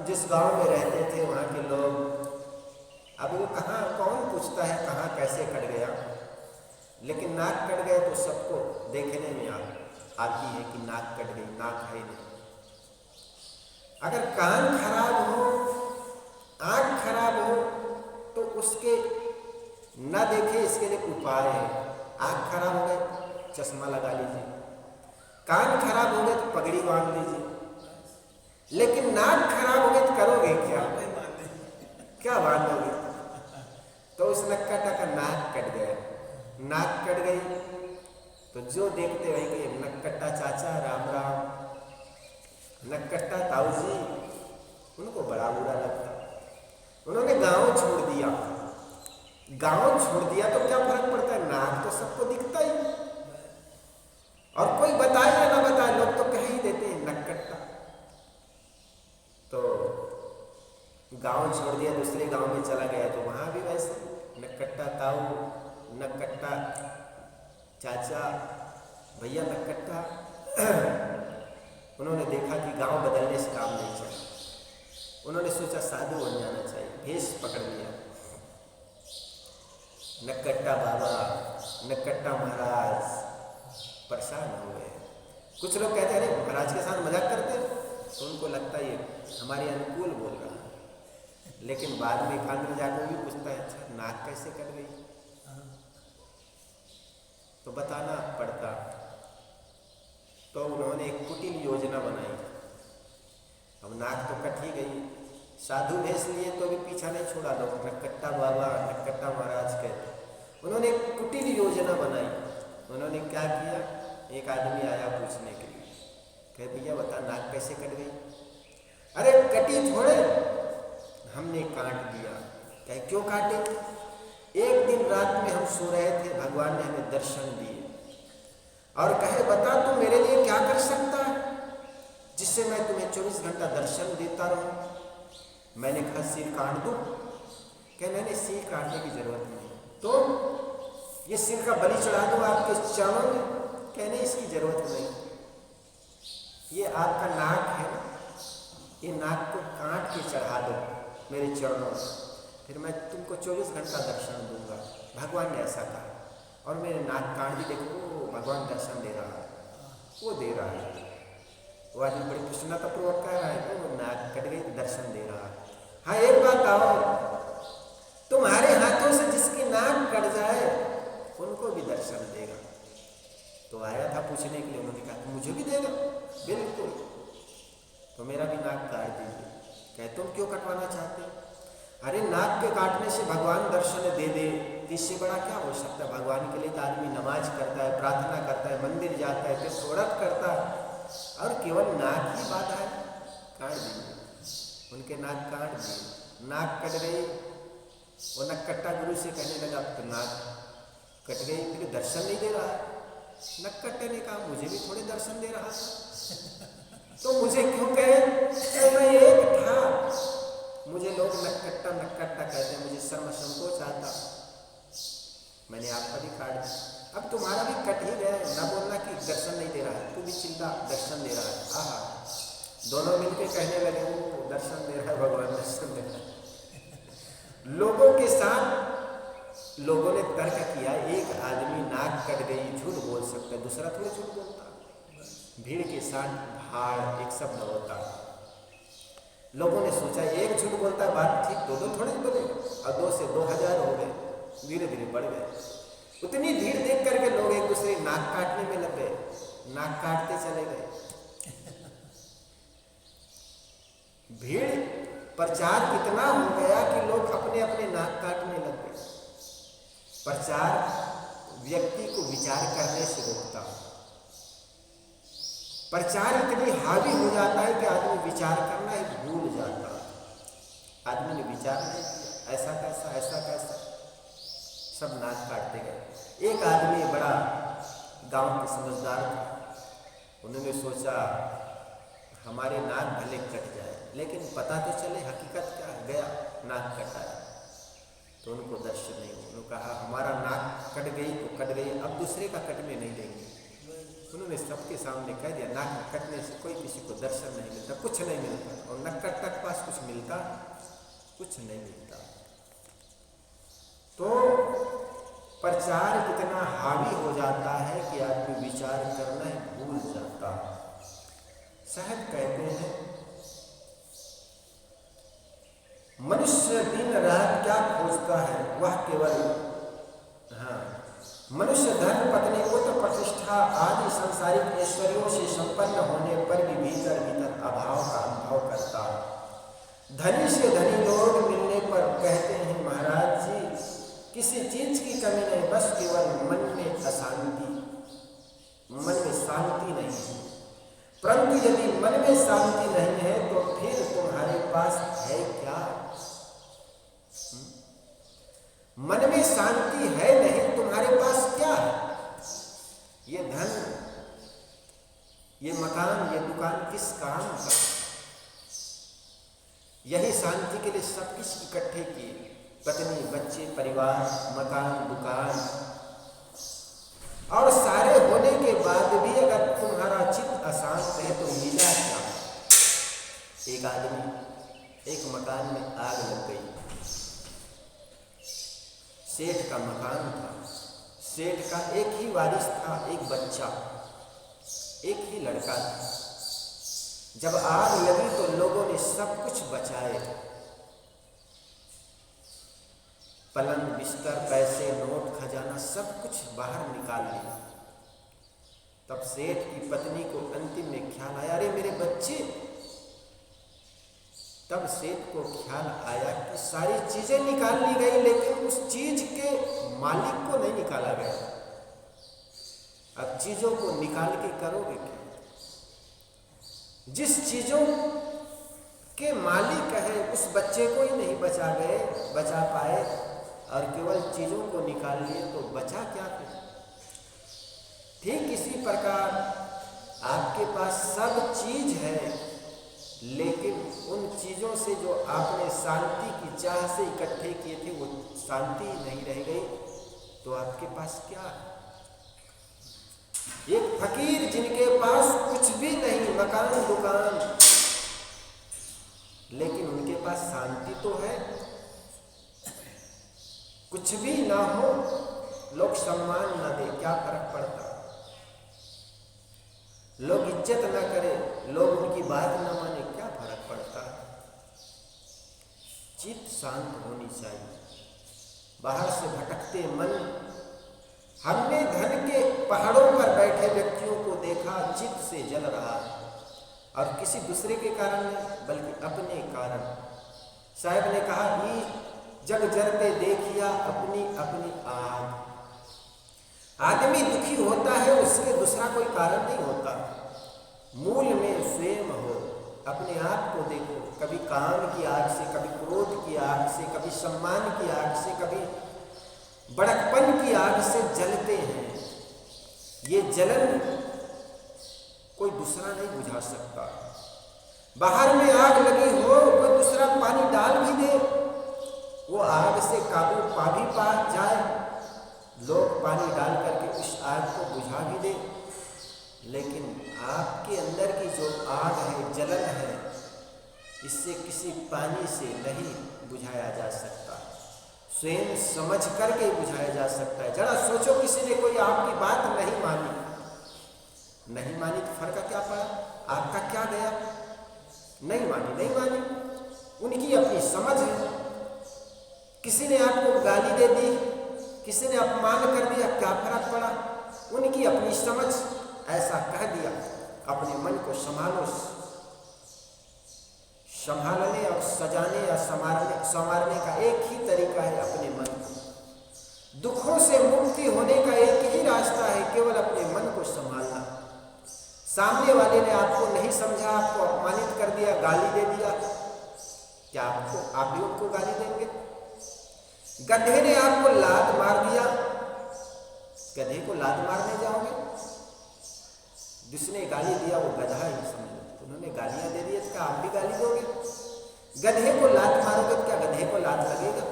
A: जिस गांव में रहते थे वहाँ के लोग, अब वो कहाँ, कौन पूछता है कहाँ कैसे कट गया, लेकिन नाक कट गए तो सबको देखने में आती है कि नाक कट गई, नाक है नहीं। अगर कान खराब हो, आँख खराब हो तो उसके न देखे, इसके लिए उपाय है। आँख खराब हो गए चश्मा लगा लीजिए, कान खराब हो पगड़ी बांध लीजिए, लेकिन नाक खराब हो गई तो करोगे क्या? क्या बांधोगे? तो उस नक्काटा का नाक कट गया। नाक कट गई तो जो देखते रह गए, नक्कट्टा चाचा राम राम, नक्कट्टा ताऊ जी, उनको बड़ा बुरा लगता। उन्होंने गांव छोड़ दिया। गांव छोड़ दिया तो क्या फर्क पड़ता है, नाक तो सबको दिखता ही, और कोई बताए या ना बताए लोग तो कह ही देते हैं नक्कट्टा। तो गांव छोड़ दिया, दूसरे गांव में चला गया तो वहां भी वैसे नक्कट्टा ताऊ, नक्कट्टा चाचा, भैया नक्कट्टा। उन्होंने देखा कि गांव बदलने से काम नहीं चला। उन्होंने सोचा साधु बन जाना चाहिए, भेष पकड़ लिया। नक्कट्टा बाबा, नक्कट्टा महाराज परेशान हो गए। कुछ लोग कहते हैं अरे महाराज के साथ मजाक करते हैं, तो उनको लगता है ये हमारे अनुकूल बोल रहा है। लेकिन बाद में एकांत में जाकर भी पूछता है अच्छा नाक कैसे कट गई, तो बताना पड़ता। तो उन्होंने एक कुटिल योजना बनाई। अब नाक तो कट ही गई, साधु भेज लिए तो भी पीछा नहीं छोड़ा लोग, नक्कट्टा बाबा, नक्कट्टा महाराज कहते। उन्होंने एक कुटिल योजना बनाई। उन्होंने क्या किया, एक आदमी आया पूछने के लिए, कह भैया बता नाक कैसे कट गई? अरे कटी थोड़े, हमने काट दिया। कहे क्यों काटे? एक दिन रात में हम सो रहे थे, भगवान ने हमें दर्शन दिए और कहे बता तू मेरे लिए क्या कर सकता है जिससे मैं तुम्हें 24 घंटा दर्शन देता रहूं। मैंने कहा सिर काट दूं? कहे नहीं, सिर काटने की जरूरत नहीं, तो ये सिर का बलि चढ़ा दूं आपके चरणों में? कहे नहीं, इसकी जरूरत नहीं। ये आपका नाक है ना, ये नाक को काट के चढ़ा दो मेरे चरणों में, फिर मैं तुमको 24 घंटा दर्शन दूंगा। भगवान ने ऐसा कहा और मेरे नाक काट दी। देखो भगवान दर्शन दे रहा है, वो दे रहा है। वो आदमी बड़ी प्रसन्नतापूर्वक कह रहा है वो नाक कट गई दर्शन दे रहा है। हाँ एक बात आओ, तुम्हारे हाथों से जिसकी नाक कट जाए उनको भी दर्शन देगा। तो आया था पूछने के लिए, उन्होंने कहा मुझे भी देगा? बिल्कुल, तो मेरा भी नाक काट दीजिए। कहे तुम क्यों कटवाना चाहते हो? अरे नाक के काटने से भगवान दर्शन दे दे, इससे बड़ा क्या हो सकता है? भगवान के लिए तो आदमी नमाज करता है, प्रार्थना करता है, मंदिर जाता है, फिर व्रत करता है, और केवल नाक ही बात है। काट दिए, उनके नाक काट दिए। नाक कट गई। वो नक्कट्टा गुरु से कहने लगा तो नाक कट गई, फिर दर्शन नहीं दे रहा है। नक्कट्टे ने कहा मुझे भी थोड़े दर्शन दे रहा है, तो मुझे क्यों कहे? तो मैं एक था, मुझे लोग नक्कट्टा नक्कट्टा कहते हैं, मुझे शर्म संकोच आता, मैंने आपका भी काट दिया। अब तुम्हारा भी कट ही गया, ना बोलना कि दर्शन नहीं दे रहा है, तू भी चिल्ला दर्शन दे रहा है। आहा, दोनों मिलके कहने लगे वो दर्शन दे रहा है, भगवान दर्शन दे रहा है। लोगों के साथ लोगों ने तर्क किया, एक आदमी नाक कट गई झूठ बोल सकता है, दूसरा थोड़ी झूठ बोलता। भीड़ के साथ भाड़ एक शब्द होता। लोगों ने सोचा एक झूठ बोलता है बात ठीक, दो थोड़े बोलेगा, और 2 से 2000 हो गए, धीरे धीरे बढ़ गए। उतनी भीड़ देख करके लोग एक दूसरे नाक काटने में लग गए, नाक काटते चले गए। भीड़ प्रचार इतना हो गया कि लोग अपने अपने नाक काटने लग गए। प्रचार व्यक्ति को विचार करने से रोकता, प्रचार इतनी हावी हो जाता है कि आदमी विचार करना ही भूल जाता है। आदमी ने विचार नहीं किया, ऐसा कैसा ऐसा कैसा, सब नाक काटते गए। एक आदमी बड़ा गांव के समझदार था, उन्होंने सोचा हमारे नाक भले कट जाए लेकिन पता तो चले हकीकत क्या है। गया नाक कटाया तो उनको दर्शन नहीं। उन्होंने कहा हमारा नाक कट गई तो कट गई, अब दूसरे का कटने नहीं देंगे। उन्होंने सबके सामने कह दिया नाक कटने से कोई किसी को दर्शन नहीं मिलता, कुछ नहीं मिलता, और नक्कट्टा के पास कुछ मिलता, कुछ नहीं मिलता। तो प्रचार इतना हावी हो जाता है कि आदमी विचार करना ही भूल जाता है। साहब कहते हैं मनुष्य दिन रात क्या खोजता है, वह केवल मनुष्य धन, पत्नी, पुत्र, प्रतिष्ठा आदि सांसारिक ऐश्वर्यों से संपन्न होने पर भी भीतर भीतर अभाव का अनुभव करता है। धनी से धनी लोग मिलने पर कहते हैं, महाराज जी किसी चीज की कमी नहीं, बस केवल मन में अशांति, मन में शांति नहीं है। परंतु यदि मन में शांति नहीं है तो फिर तुम्हारे पास है क्या? मन में शांति है नहीं, तुम्हारे पास क्या है? ये धन, ये मकान, ये दुकान किस काम का? यही शांति के लिए सब कुछ इकट्ठे किए, पत्नी, बच्चे, परिवार, मकान, दुकान, और सारे होने के बाद भी अगर तुम्हारा चित्त अशांत है तो मिला क्या? एक आदमी, एक मकान में आग लग गई। सेठ का मकान था, सेठ का एक ही वारिस था, एक बच्चा, एक ही लड़का था। जब आग लगी तो लोगों ने सब कुछ बचाए, पलंग, बिस्तर, पैसे, नोट, खजाना सब कुछ बाहर निकाल लिया। तब सेठ की पत्नी को अंतिम में ख्याल आया, अरे मेरे बच्चे। तब सेठ को ख्याल आया कि सारी चीजें निकाल ली गई लेकिन उस चीज के मालिक को नहीं निकाला गया। अब चीजों को निकाल के करोगे क्या? जिस चीजों के मालिक है उस बच्चे को ही नहीं बचा पाए और केवल चीजों को निकाल लिए तो बचा क्या फिर? ठीक इसी प्रकार आपके पास सब चीज है लेकिन उन चीजों से जो आपने शांति की चाह से इकट्ठे किए थे वो शांति नहीं रह गई तो आपके पास क्या है? एक फकीर जिनके पास कुछ भी नहीं, मकान, दुकान, लेकिन उनके पास शांति तो है। कुछ भी ना हो, लोग सम्मान ना दे, क्या फर्क पड़ता? लोग इज्जत ना करें, लोग उनकी बात ना माने, क्या फर्क पड़ता? चित्त शांत होनी चाहिए। बाहर से भटकते मन, हमने धन के पहाड़ों पर बैठे व्यक्तियों को देखा, चित्त से जल रहा है और किसी दूसरे के कारण नहीं बल्कि अपने कारण। साहब ने कहा, जग जरते देखिया अपनी अपनी आग। आदमी दुखी होता है उसके दूसरा कोई कारण नहीं होता, मूल में स्वयं हो। अपने आप को देखो, कभी काम की आग से, कभी क्रोध की आग से, कभी सम्मान की आग से, कभी बड़कपन की आग से जलते हैं। ये जलन कोई दूसरा नहीं बुझा सकता। बाहर में आग लगी हो, कोई दूसरा पानी डाल भी दे, वो आग से काबू पा जाए, लोग पानी डाल करके उस आग को बुझा भी दे, लेकिन आपके अंदर की जो आग है, जलन है, इससे किसी पानी से नहीं बुझाया जा सकता। स्वयं समझ करके बुझाया जा सकता है। जरा सोचो, किसी ने कोई आपकी बात नहीं मानी तो फर्क क्या पड़ा? आपका क्या गया? नहीं मानी, उनकी अपनी समझ है। किसी ने आपको गाली दे दी, किसी ने अपमान कर दिया, क्या फर्क पड़ा? उनकी अपनी समझ, ऐसा कह दिया। अपने मन को संभालने और सजाने या संवारने का एक ही तरीका है, अपने मन को। दुखों से मुक्ति होने का एक ही रास्ता है, केवल अपने मन को संभालना। सामने वाले ने आपको नहीं समझा, आपको अपमानित कर दिया, गाली दे दिया, क्या आप भी उनको गाली देंगे? गधे ने आपको लात मार दिया, गधे को लात मारने जाओगे? जिसने गाली दिया वो गधा ही समझो, उन्होंने गालियां दे दी, क्या आप भी गाली दोगे? गधे को लात मारोगे, क्या गधे को लात लगेगा?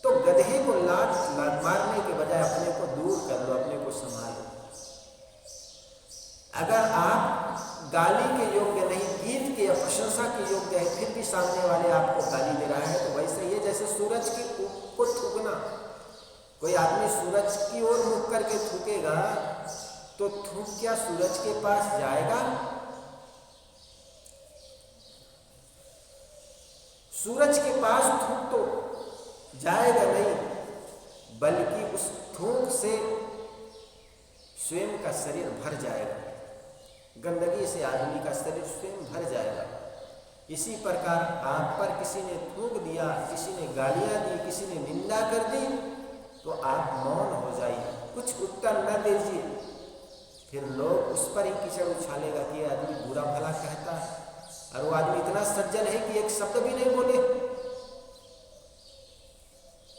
A: तो गधे को लात मारने के बजाय अपने को दूर कर लो, अपने को संभालो। अगर आप गाली के योग्य नहीं, गीत के या प्रशंसा के योग्य है, फिर भी सामने वाले आपको गाली दे रहा है, तो वैसे ही जैसे सूरज को थूकना। कोई आदमी सूरज की ओर मुख करके थूकेगा तो थूक क्या सूरज के पास जाएगा? सूरज के पास थूक तो जाएगा नहीं, बल्कि उस थूक से स्वयं का शरीर भर जाएगा। गंदगी से आदमी का शरीर स्वयं भर जाएगा। इसी प्रकार आप पर किसी ने थूक दिया, किसी ने गालियां दी, किसी ने निंदा कर दी, तो आप मौन हो जाइए, कुछ उत्तर न दीजिए। फिर लोग उस पर ही कीचड़ उछालेगा कि यह आदमी बुरा भला कहता है, और वो आदमी इतना सज्जन है कि एक शब्द भी नहीं बोले।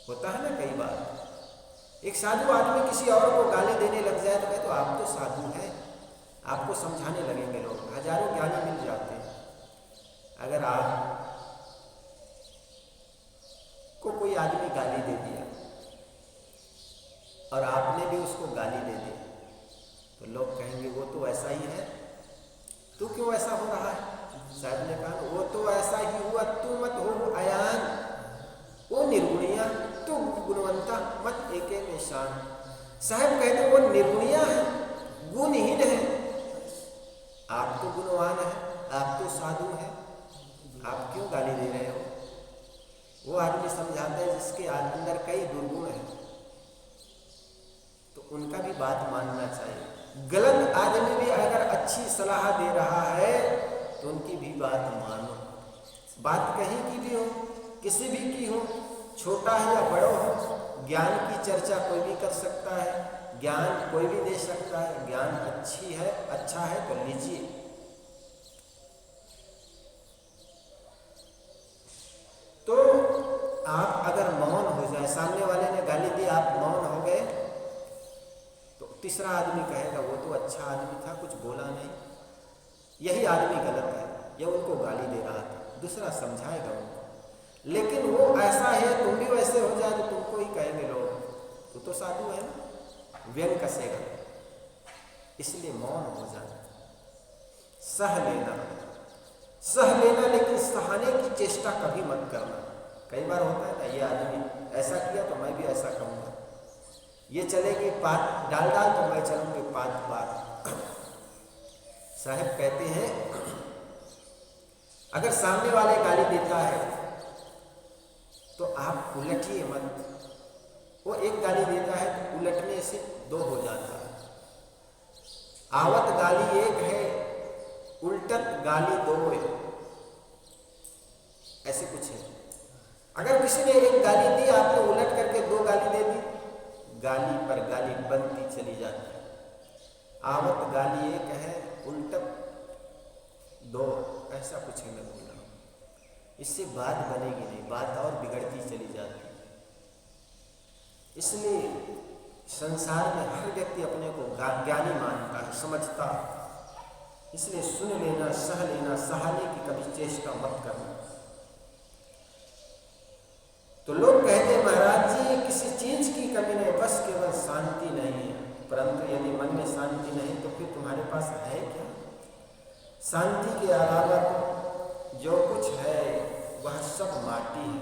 A: होता है ना कई बार। एक साधु आदमी किसी और को गाली देने लग जाए तो कहे तो आप तो साधु हैं, आपको समझाने लगेंगे लोग। हजारों ज्ञानी मिल जाते हैं। अगर आप को कोई आदमी गाली दे दिया और आपने भी उसको गाली दे दी, तो लोग कहेंगे वो तो ऐसा ही है, तू क्यों ऐसा हो रहा है? साहब ने कहा वो तो ऐसा ही हुआ, तू मत हो अयान, वो निर्गुणिया, तू गुणवंता, मत एके में शान। साहब कहते वो निर्गुणिया है, गुणहीन है, आप तो गुणवान है, आप तो साधु है, आप क्यों गाली दे रहे हो? वो आदमी समझाता है जिसके अंदर कई दुर्गुण है, तो उनका भी बात मानना चाहिए। गलत आदमी भी अगर अच्छी सलाह दे रहा है तो उनकी भी बात मानो। बात कहीं की भी हो, किसी भी की हो, छोटा है या बड़ा हो, ज्ञान की चर्चा कोई भी कर सकता है, ज्ञान कोई भी दे सकता है। ज्ञान अच्छी है, अच्छा है तो लीजिए। तो आप अगर मौन हो जाए, सामने वाले ने गाली दी, आप मौन हो गए, तो तीसरा आदमी कहेगा वो तो अच्छा आदमी था, कुछ बोला नहीं, यही आदमी गलत है, ये उनको गाली दे रहा था। दूसरा समझाएगा उनको, लेकिन वो ऐसा है, तुम भी वैसे हो जाए तो तुमको ही कहेंगे लोग, तू तो साधु है ना, व्यंग कसेगा। इसलिए मौन हो जाना, सह लेना, सह लेना, लेकिन सहने की चेष्टा कभी मत करना। कई बार होता है ना, ये आदमी ऐसा किया तो मैं भी ऐसा करूँगा, ये चलेगी पात डाल डाल तो मैं चलूँगी पात पात। साहब कहते हैं अगर सामने वाले गाली देता है तो आप उलटिए मत। वो एक गाली देता है तो उलटने से दो हो जाता है। आवत गाली एक है, उल्टत गाली दो है, ऐसे कुछ है। अगर किसी ने एक गाली दी, आपने उलट करके दो गाली दे दी, गाली पर गाली बनती चली जाती है। आवत गाली एक है, उल्टत दो, ऐसा कुछ है मैं बोल रहा हूँ। इससे बात बनेगी नहीं, बात और बिगड़ती चली जाती है। इसलिए संसार में हर व्यक्ति अपने को ज्ञानी मानता है, समझता है। इसलिए सुन लेना, सह लेना, सहाने की कभी चेष्टा मत करना। तो लोग कहते हैं महाराज जी किसी चीज की कमी नहीं, बस केवल शांति नहीं है। परंतु यदि मन में शांति नहीं तो फिर तुम्हारे पास है क्या? शांति के अलावा तो जो कुछ है वह सब माटी है।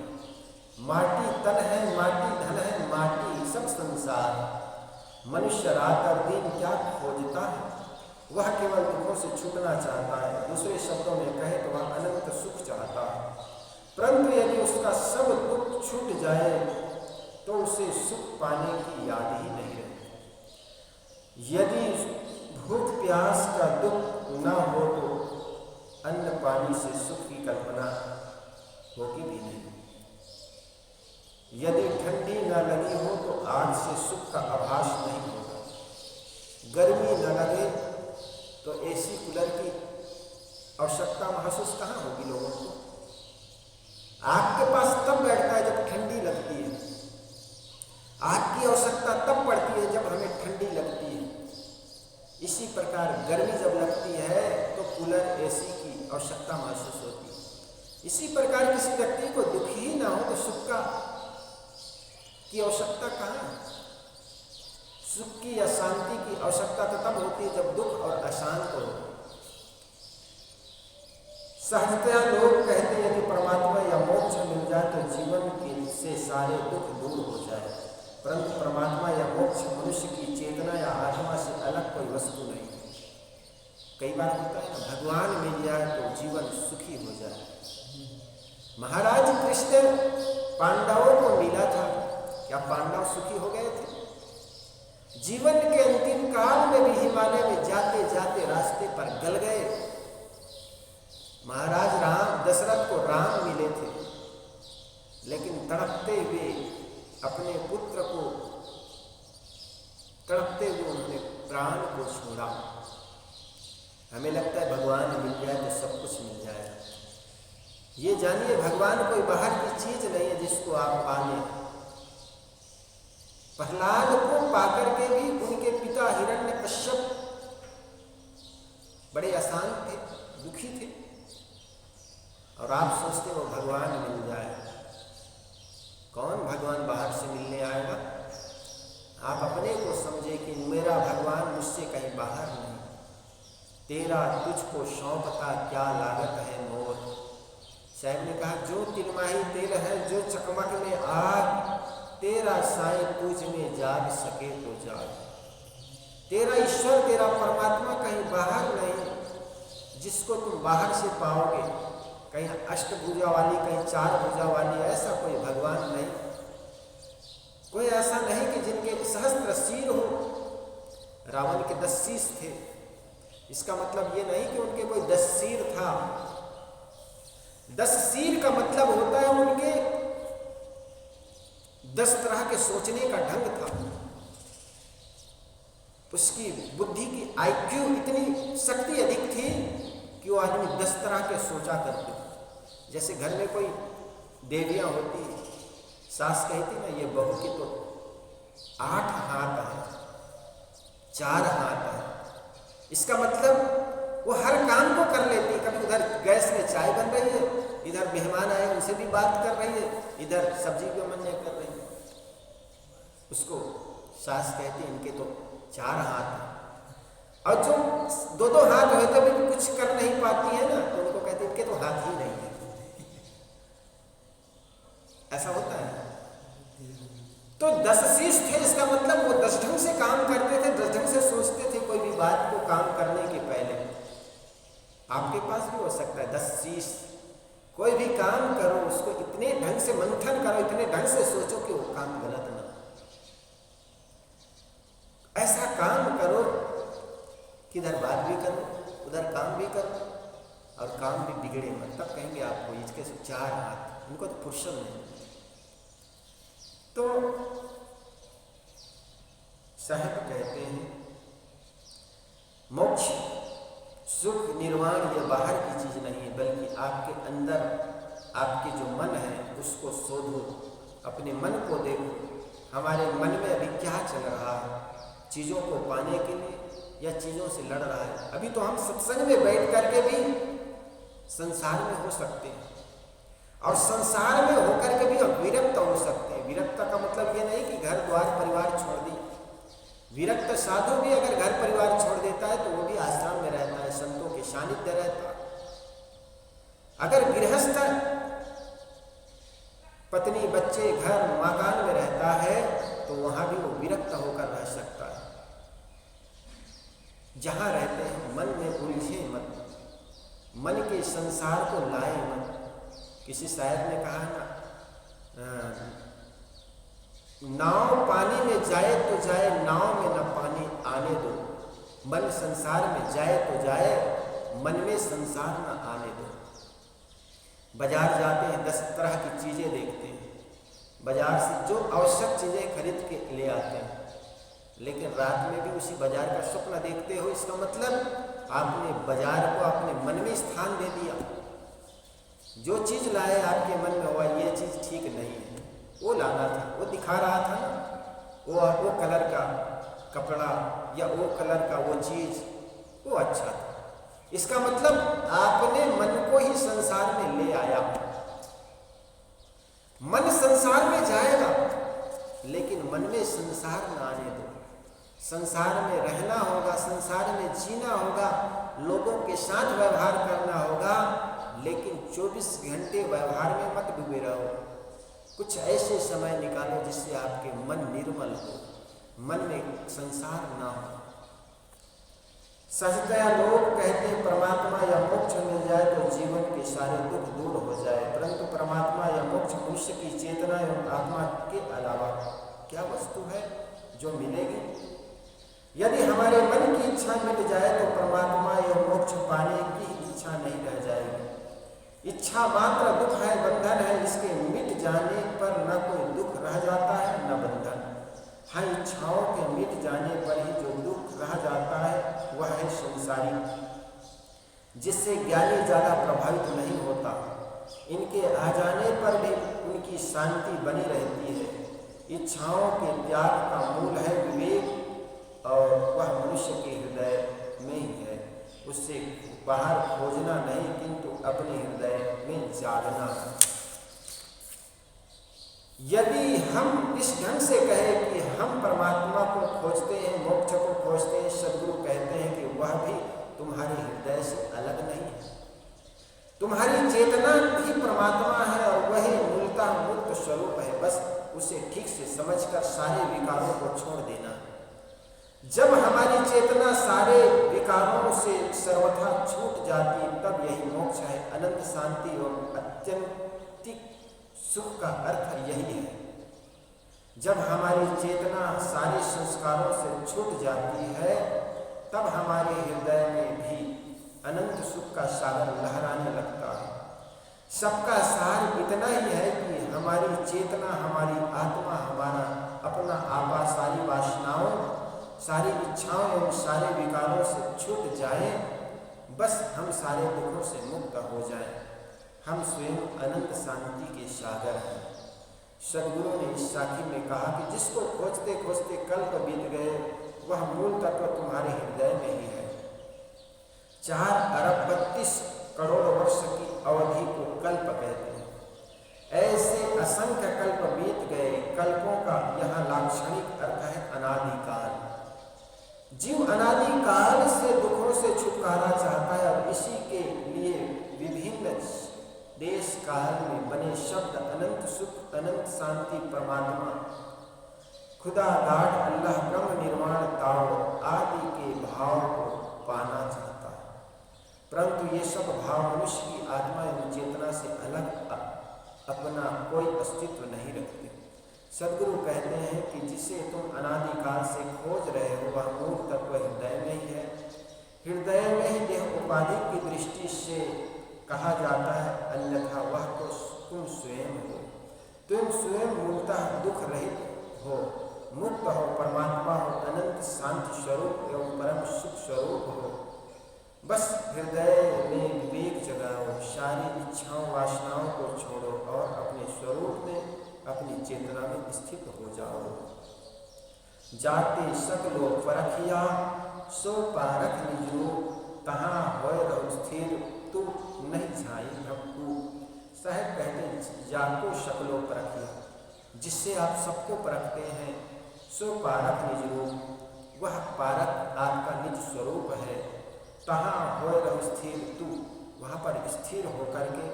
A: माटी तन है, माटी धन है, माटी सब संसार। मनुष्य रात और दिन क्या खोजता है? वह केवल दुखों से छूटना चाहता है। दूसरे शब्दों में कहे तो वह अनंत सुख चाहता है। परंतु यदि उसका सब दुख छूट जाए तो उसे सुख पाने की याद ही नहीं रहती। यदि भूख प्यास का दुख न हो तो अन्न पानी से सुख की कल्पना होगी भी नहीं। यदि ठंडी न लगी हो तो आग से सुख का आभास नहीं होगा। गर्मी न लगे तो एसी कूलर की आवश्यकता महसूस कहाँ होगी लोगों को? आग के पास तब बैठता है जब ठंडी लगती है। आग की आवश्यकता तब पड़ती है जब हमें ठंडी लगती है। इसी प्रकार गर्मी जब लगती है तो कूलर एसी की आवश्यकता महसूस होती है। इसी प्रकार किसी व्यक्ति को दुख ही ना हो तो सुख की आवश्यकता कहाँ है? सुख की या शांति की आवश्यकता तो तब होती है जब दुख और अशांत हो। सहजतया लोग कहते हैं यदि परमात्मा या मोक्ष मिल जाए तो जीवन के से सारे दुख दूर हो जाए। परंतु परमात्मा या मोक्ष मनुष्य की चेतना या आत्मा से अलग कोई वस्तु नहीं है। कई बार होता है ना, भगवान मिल जाए तो जीवन सुखी हो जाए। महाराज कृष्ण पांडवों को मिला था, क्या पांडव सुखी हो गए थे? जीवन के अंतिम काल में भी हिमालय में जाते जाते रास्ते पर गल गए। महाराज राम, दशरथ को राम मिले थे, लेकिन तड़पते हुए अपने पुत्र को, तड़पते हुए उन्होंने प्राण को छोड़ा। हमें लगता है भगवान मिल जाए तो सब कुछ मिल जाए। ये जानिए, भगवान कोई बाहर की चीज नहीं है जिसको आप पा लें। प्रहलाद को पाकर के भी उनके पिता हिरण्यकश्यप बड़े अशांत थे, दुखी थे, और आप सोचते हो भगवान मिल जाए। कौन भगवान बाहर से मिलने आएगा? आप अपने को समझे कि मेरा भगवान मुझसे कहीं बाहर नहीं। तेरा तुझको सौंपता क्या लागत है मोर। साहब ने कहा, जो तिलमाही तेल है, जो चकमक में आग, तेरा साईं तुझ में जाग सके तो जाग। तेरा ईश्वर, तेरा परमात्मा कहीं बाहर नहीं जिसको तुम बाहर से पाओगे। कहीं अष्टभुजा वाली, कहीं चार भुजा वाली, ऐसा कोई भगवान नहीं। कोई ऐसा नहीं कि जिनके सहस्त्र सिर हो। रावण के 10 शीश थे, इसका मतलब ये नहीं कि उनके कोई 10 सिर था। 10 सिर का मतलब होता है उनके 10 तरह के सोचने का ढंग था। उसकी बुद्धि की IQ इतनी शक्ति अधिक थी कि वो आदमी 10 तरह के सोचा करते। जैसे घर में कोई देवियां होती, सास कहती ना, ये बहू की तो 8 हाथ है, 4 हाथ है। इसका मतलब वो हर काम को कर लेती। कभी उधर गैस में चाय बन रही है, इधर मेहमान आए उनसे भी बात कर रही है, इधर सब्जी को मनने कर रही है। उसको सास कहती, इनके तो 4 हाथ हैं। और जो 2-2 हाथ होते भी कुछ कर नहीं पाती है ना, तो उनको कहते इनके तो हाथ ही नहीं है। ऐसा होता है। तो 10 शीश थे, इसका मतलब वो 10 ढंग से काम करते थे, 10 ढंग से सोचते थे कोई भी बात को काम करने के पहले। आपके पास भी हो सकता है 10 शीश। कोई भी काम करो, उसको इतने ढंग से मंथन करो, इतने ढंग से सोचो कि वो काम गलत ना। ऐसा काम करो कि इधर बात भी करो, उधर काम भी करो, और काम भी बिगड़े मत। तब कहेंगे आपको इसके 4 हाथ, उनको तो फुर्सत नहीं। तो साहब कहते हैं, मोक्ष, सुख, निर्वाण ये बाहर की चीज नहीं है, बल्कि आपके अंदर, आपके जो मन है उसको शोधो, अपने मन को देखो। हमारे मन में अभी क्या चल रहा है? चीज़ों को पाने के लिए या चीज़ों से लड़ रहा है? अभी तो हम सत्संग में बैठ करके भी संसार में हो सकते हैं, और संसार में होकर के भी हम विरक्त हो सकते हैं। विरक्त का मतलब ये नहीं कि घर द्वार परिवार छोड़ दिया। विरक्त साधु भी अगर घर परिवार छोड़ देता है तो वो भी आश्रम में रहता है, संतों के सानिध्य रहता है। अगर गृहस्थ पत्नी, बच्चे, घर, मकान में रहता है तो वहां भी वो विरक्त होकर रह सकता है। जहां रहते हैं मन में उलझे मत, मन के संसार को लाए मत। किसी शायर ने कहा ना, नाव पानी में जाए तो जाए, नाव में न पानी आने दो। मन संसार में जाए तो जाए, मन में संसार न आने दो। बाजार जाते हैं, 10 तरह की चीज़ें देखते हैं, बाजार से जो आवश्यक चीज़ें खरीद के ले आते हैं, लेकिन रात में भी उसी बाजार का स्वप्न देखते हो। इसका मतलब आपने बाजार को अपने मन में स्थान दे दिया। जो चीज़ लाए आपके मन में हुआ ये चीज़ ठीक नहीं है, वो लाना था, वो दिखा रहा था ना, वो कलर का कपड़ा या वो कलर का वो चीज़, वो अच्छा था। इसका मतलब आपने मन को ही संसार में ले आया। मन संसार में जाएगा, लेकिन मन में संसार न आने दो। संसार में रहना होगा, संसार में जीना होगा, लोगों के साथ व्यवहार करना होगा, लेकिन 24 घंटे व्यवहार में मत डूबे रहो। कुछ ऐसे समय निकालो जिससे आपके मन निर्मल हो, मन में संसार ना हो। सहजतया लोग कहते हैं परमात्मा या मोक्ष मिल जाए तो जीवन के सारे दुख दूर हो जाए, परंतु परमात्मा या मोक्ष मनुष्य की चेतना एवं आत्मा के अलावा क्या वस्तु है जो मिलेगी? यदि हमारे मन की इच्छा मिट जाए तो परमात्मा एवं मोक्ष पाने की इच्छा नहीं रह जाएगी। इच्छा मात्र दुख है, बंधन है। इसके मिट जाने पर न कोई दुख रह जाता है न बंधन। हाँ, इच्छाओं के मिट जाने पर ही जो दुख रह जाता है वह है संसारी, जिससे ज्ञानी ज्यादा प्रभावित नहीं होता। इनके आ जाने पर भी उनकी शांति बनी रहती है। इच्छाओं के त्याग का मूल है विवेक और वह मनुष्य के हृदय में ही है। उससे बाहर खोजना नहीं किंतु अपने हृदय में जागना है। यदि हम इस ढंग से कहें कि हम परमात्मा को खोजते हैं, मोक्ष को खोजते हैं, सद्गुरु कहते हैं कि वह भी तुम्हारे हृदय से अलग नहीं है। तुम्हारी चेतना ही परमात्मा है और वही मूलतः मुक्त स्वरूप है। बस उसे ठीक से समझकर सारे विकारों को छोड़ देना। जब हमारी चेतना सारे विकारों से सर्वथा छूट जाती तब यही मोक्ष है। अनंत शांति और अत्यंतिक सुख का अर्थ यही है। जब हमारी चेतना सारे संस्कारों से छूट जाती है तब हमारे हृदय में भी अनंत सुख का सागर लहराने लगता है। सबका सार इतना ही है कि हमारी चेतना, हमारी आत्मा, हमारा अपना आपा सारी वासनाओं, सारी इच्छाओं एवं सारे विकारों से छूट जाए। बस हम सारे दुखों से मुक्त हो जाएं। हम स्वयं अनंत शांति के सागर हैं। सद्गुरु ने इस साखी में कहा कि जिसको खोजते खोजते कल्प बीत गए वह मूल तत्व तुम्हारे हृदय में ही है। 4 अरब 32 करोड़ वर्ष की अवधि को कल्प कहते हैं। ऐसे असंख्य कल्प बीत गए। कल्पों का यहाँ लाक्षणिक अर्थ है अनादिकाल। जीव अनादिकाल से दुखों से छुटकारा चाहता है और इसी के लिए विभिन्न देश काल में बने शब्द अनंत सुख, अनंत शांति, परमात्मा, खुदा, गाढ़, अल्लाह, ब्रह्म, निर्वाण, ताओ आदि के भाव को पाना चाहता है। परंतु ये सब भाव मनुष्य की आत्मा एवं चेतना से अलग अपना कोई अस्तित्व नहीं रखते। सद्गुरु कहते हैं कि जिसे तुम अनादिकाल से खोज रहे हो वह मूल तत्व हृदय में ही है। हृदय में ही देह उपाधि की दृष्टि से कहा जाता है, अन्यथा वह तो तुम स्वयं हो। तुम स्वयं मूलतः दुख रहित हो, मुक्त हो, परमात्मा हो, अनंत शांति स्वरूप एवं परम सुख स्वरूप हो। बस हृदय में विवेक जगाओ, सारी इच्छाओं वासनाओं को छोड़ो और अपने स्वरूप में, अपनी चेतना में स्थित हो जाओ। जाते सकलो परखिया सो पारख निजो, तहाँ होय रहो स्थिर तू नहीं झाई भक्तू। साहब कहते हैं जाको शकलो परखिया, जिससे आप सबको परखते हैं, सो पारख निज रूप, वह पारक आपका निज स्वरूप है। तहाँ होय रहो स्थिर तू, वहाँ पर स्थिर होकर के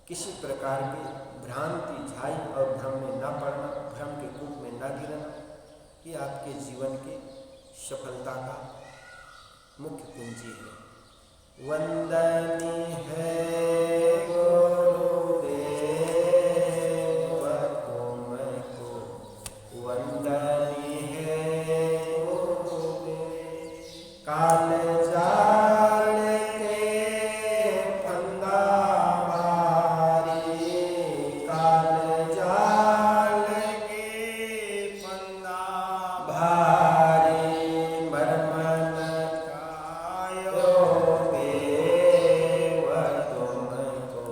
A: किसी प्रकार की भ्रांति, झाई और भ्रम में न पड़ना, भ्रम के कूप में न गिरना, ये आपके जीवन की सफलता का मुख्य कुंजी है। वंदनीय है गुरुदेव तुमको, वंदनीय है गुरुदेव। काल जाल के फंदा भारी, काल जाल के फंदा भारी, मरमन कायो देव तुमको,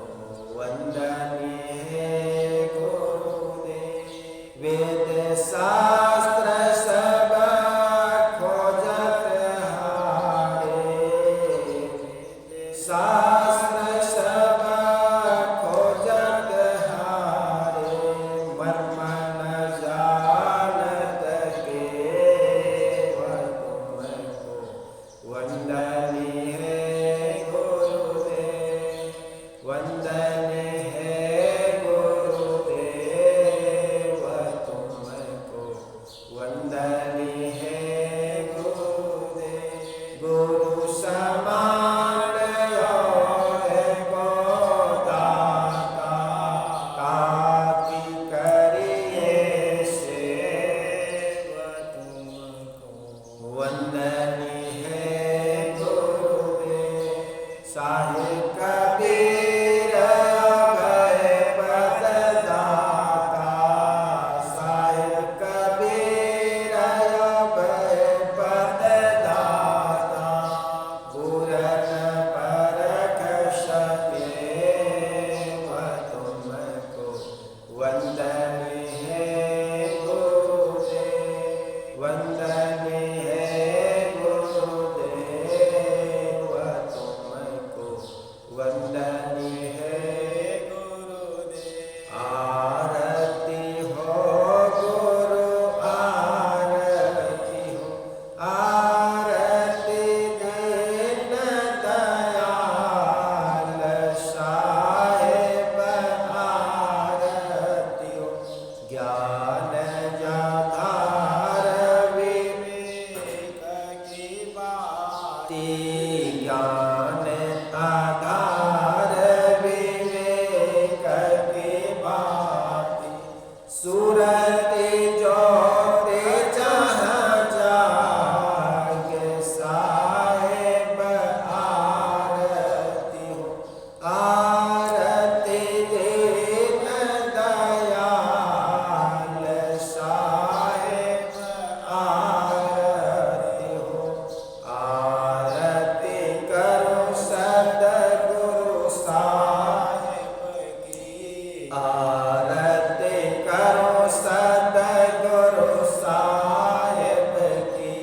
A: आरती करो सतगुरु साहिब की,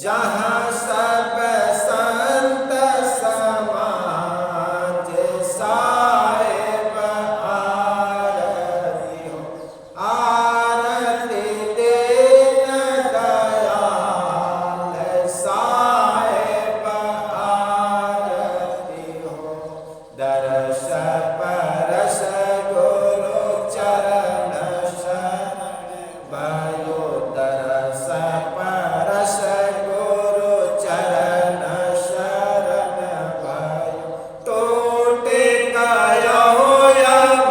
A: जहाँ सब संत समाज साहिब आरती हो। आरती दीन दयाल साहिब आरती हो। दर्श परस गुरु चरण शरण भयो, दर्श परस गुरु चरण शरण भयो। टूट गयो यम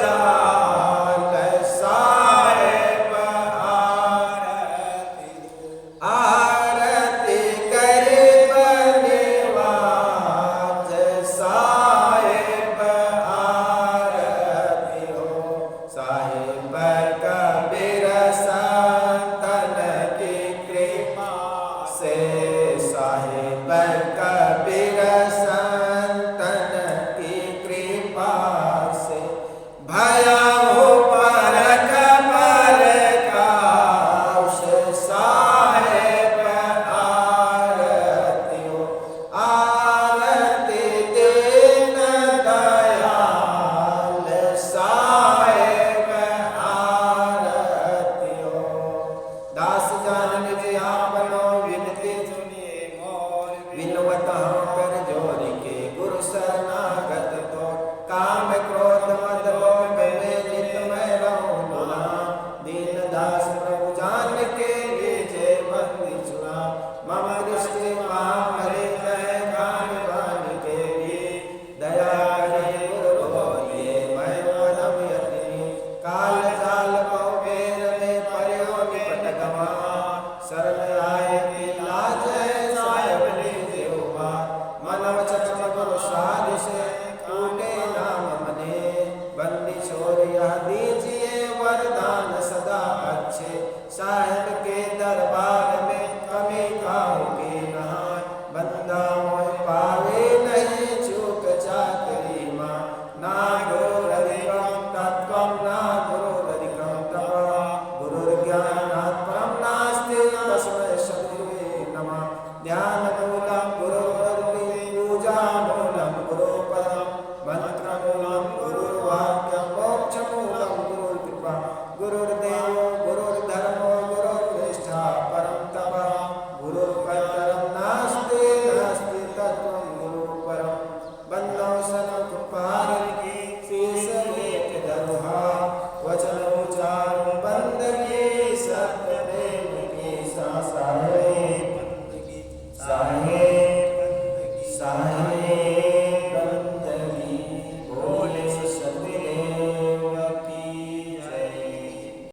A: जाल साहिब आरती। आरती गरीब निवाज साहिब आरती हो। साहिब कबीर संतन की कृपा से, साहिब कबीर संतन की कृपा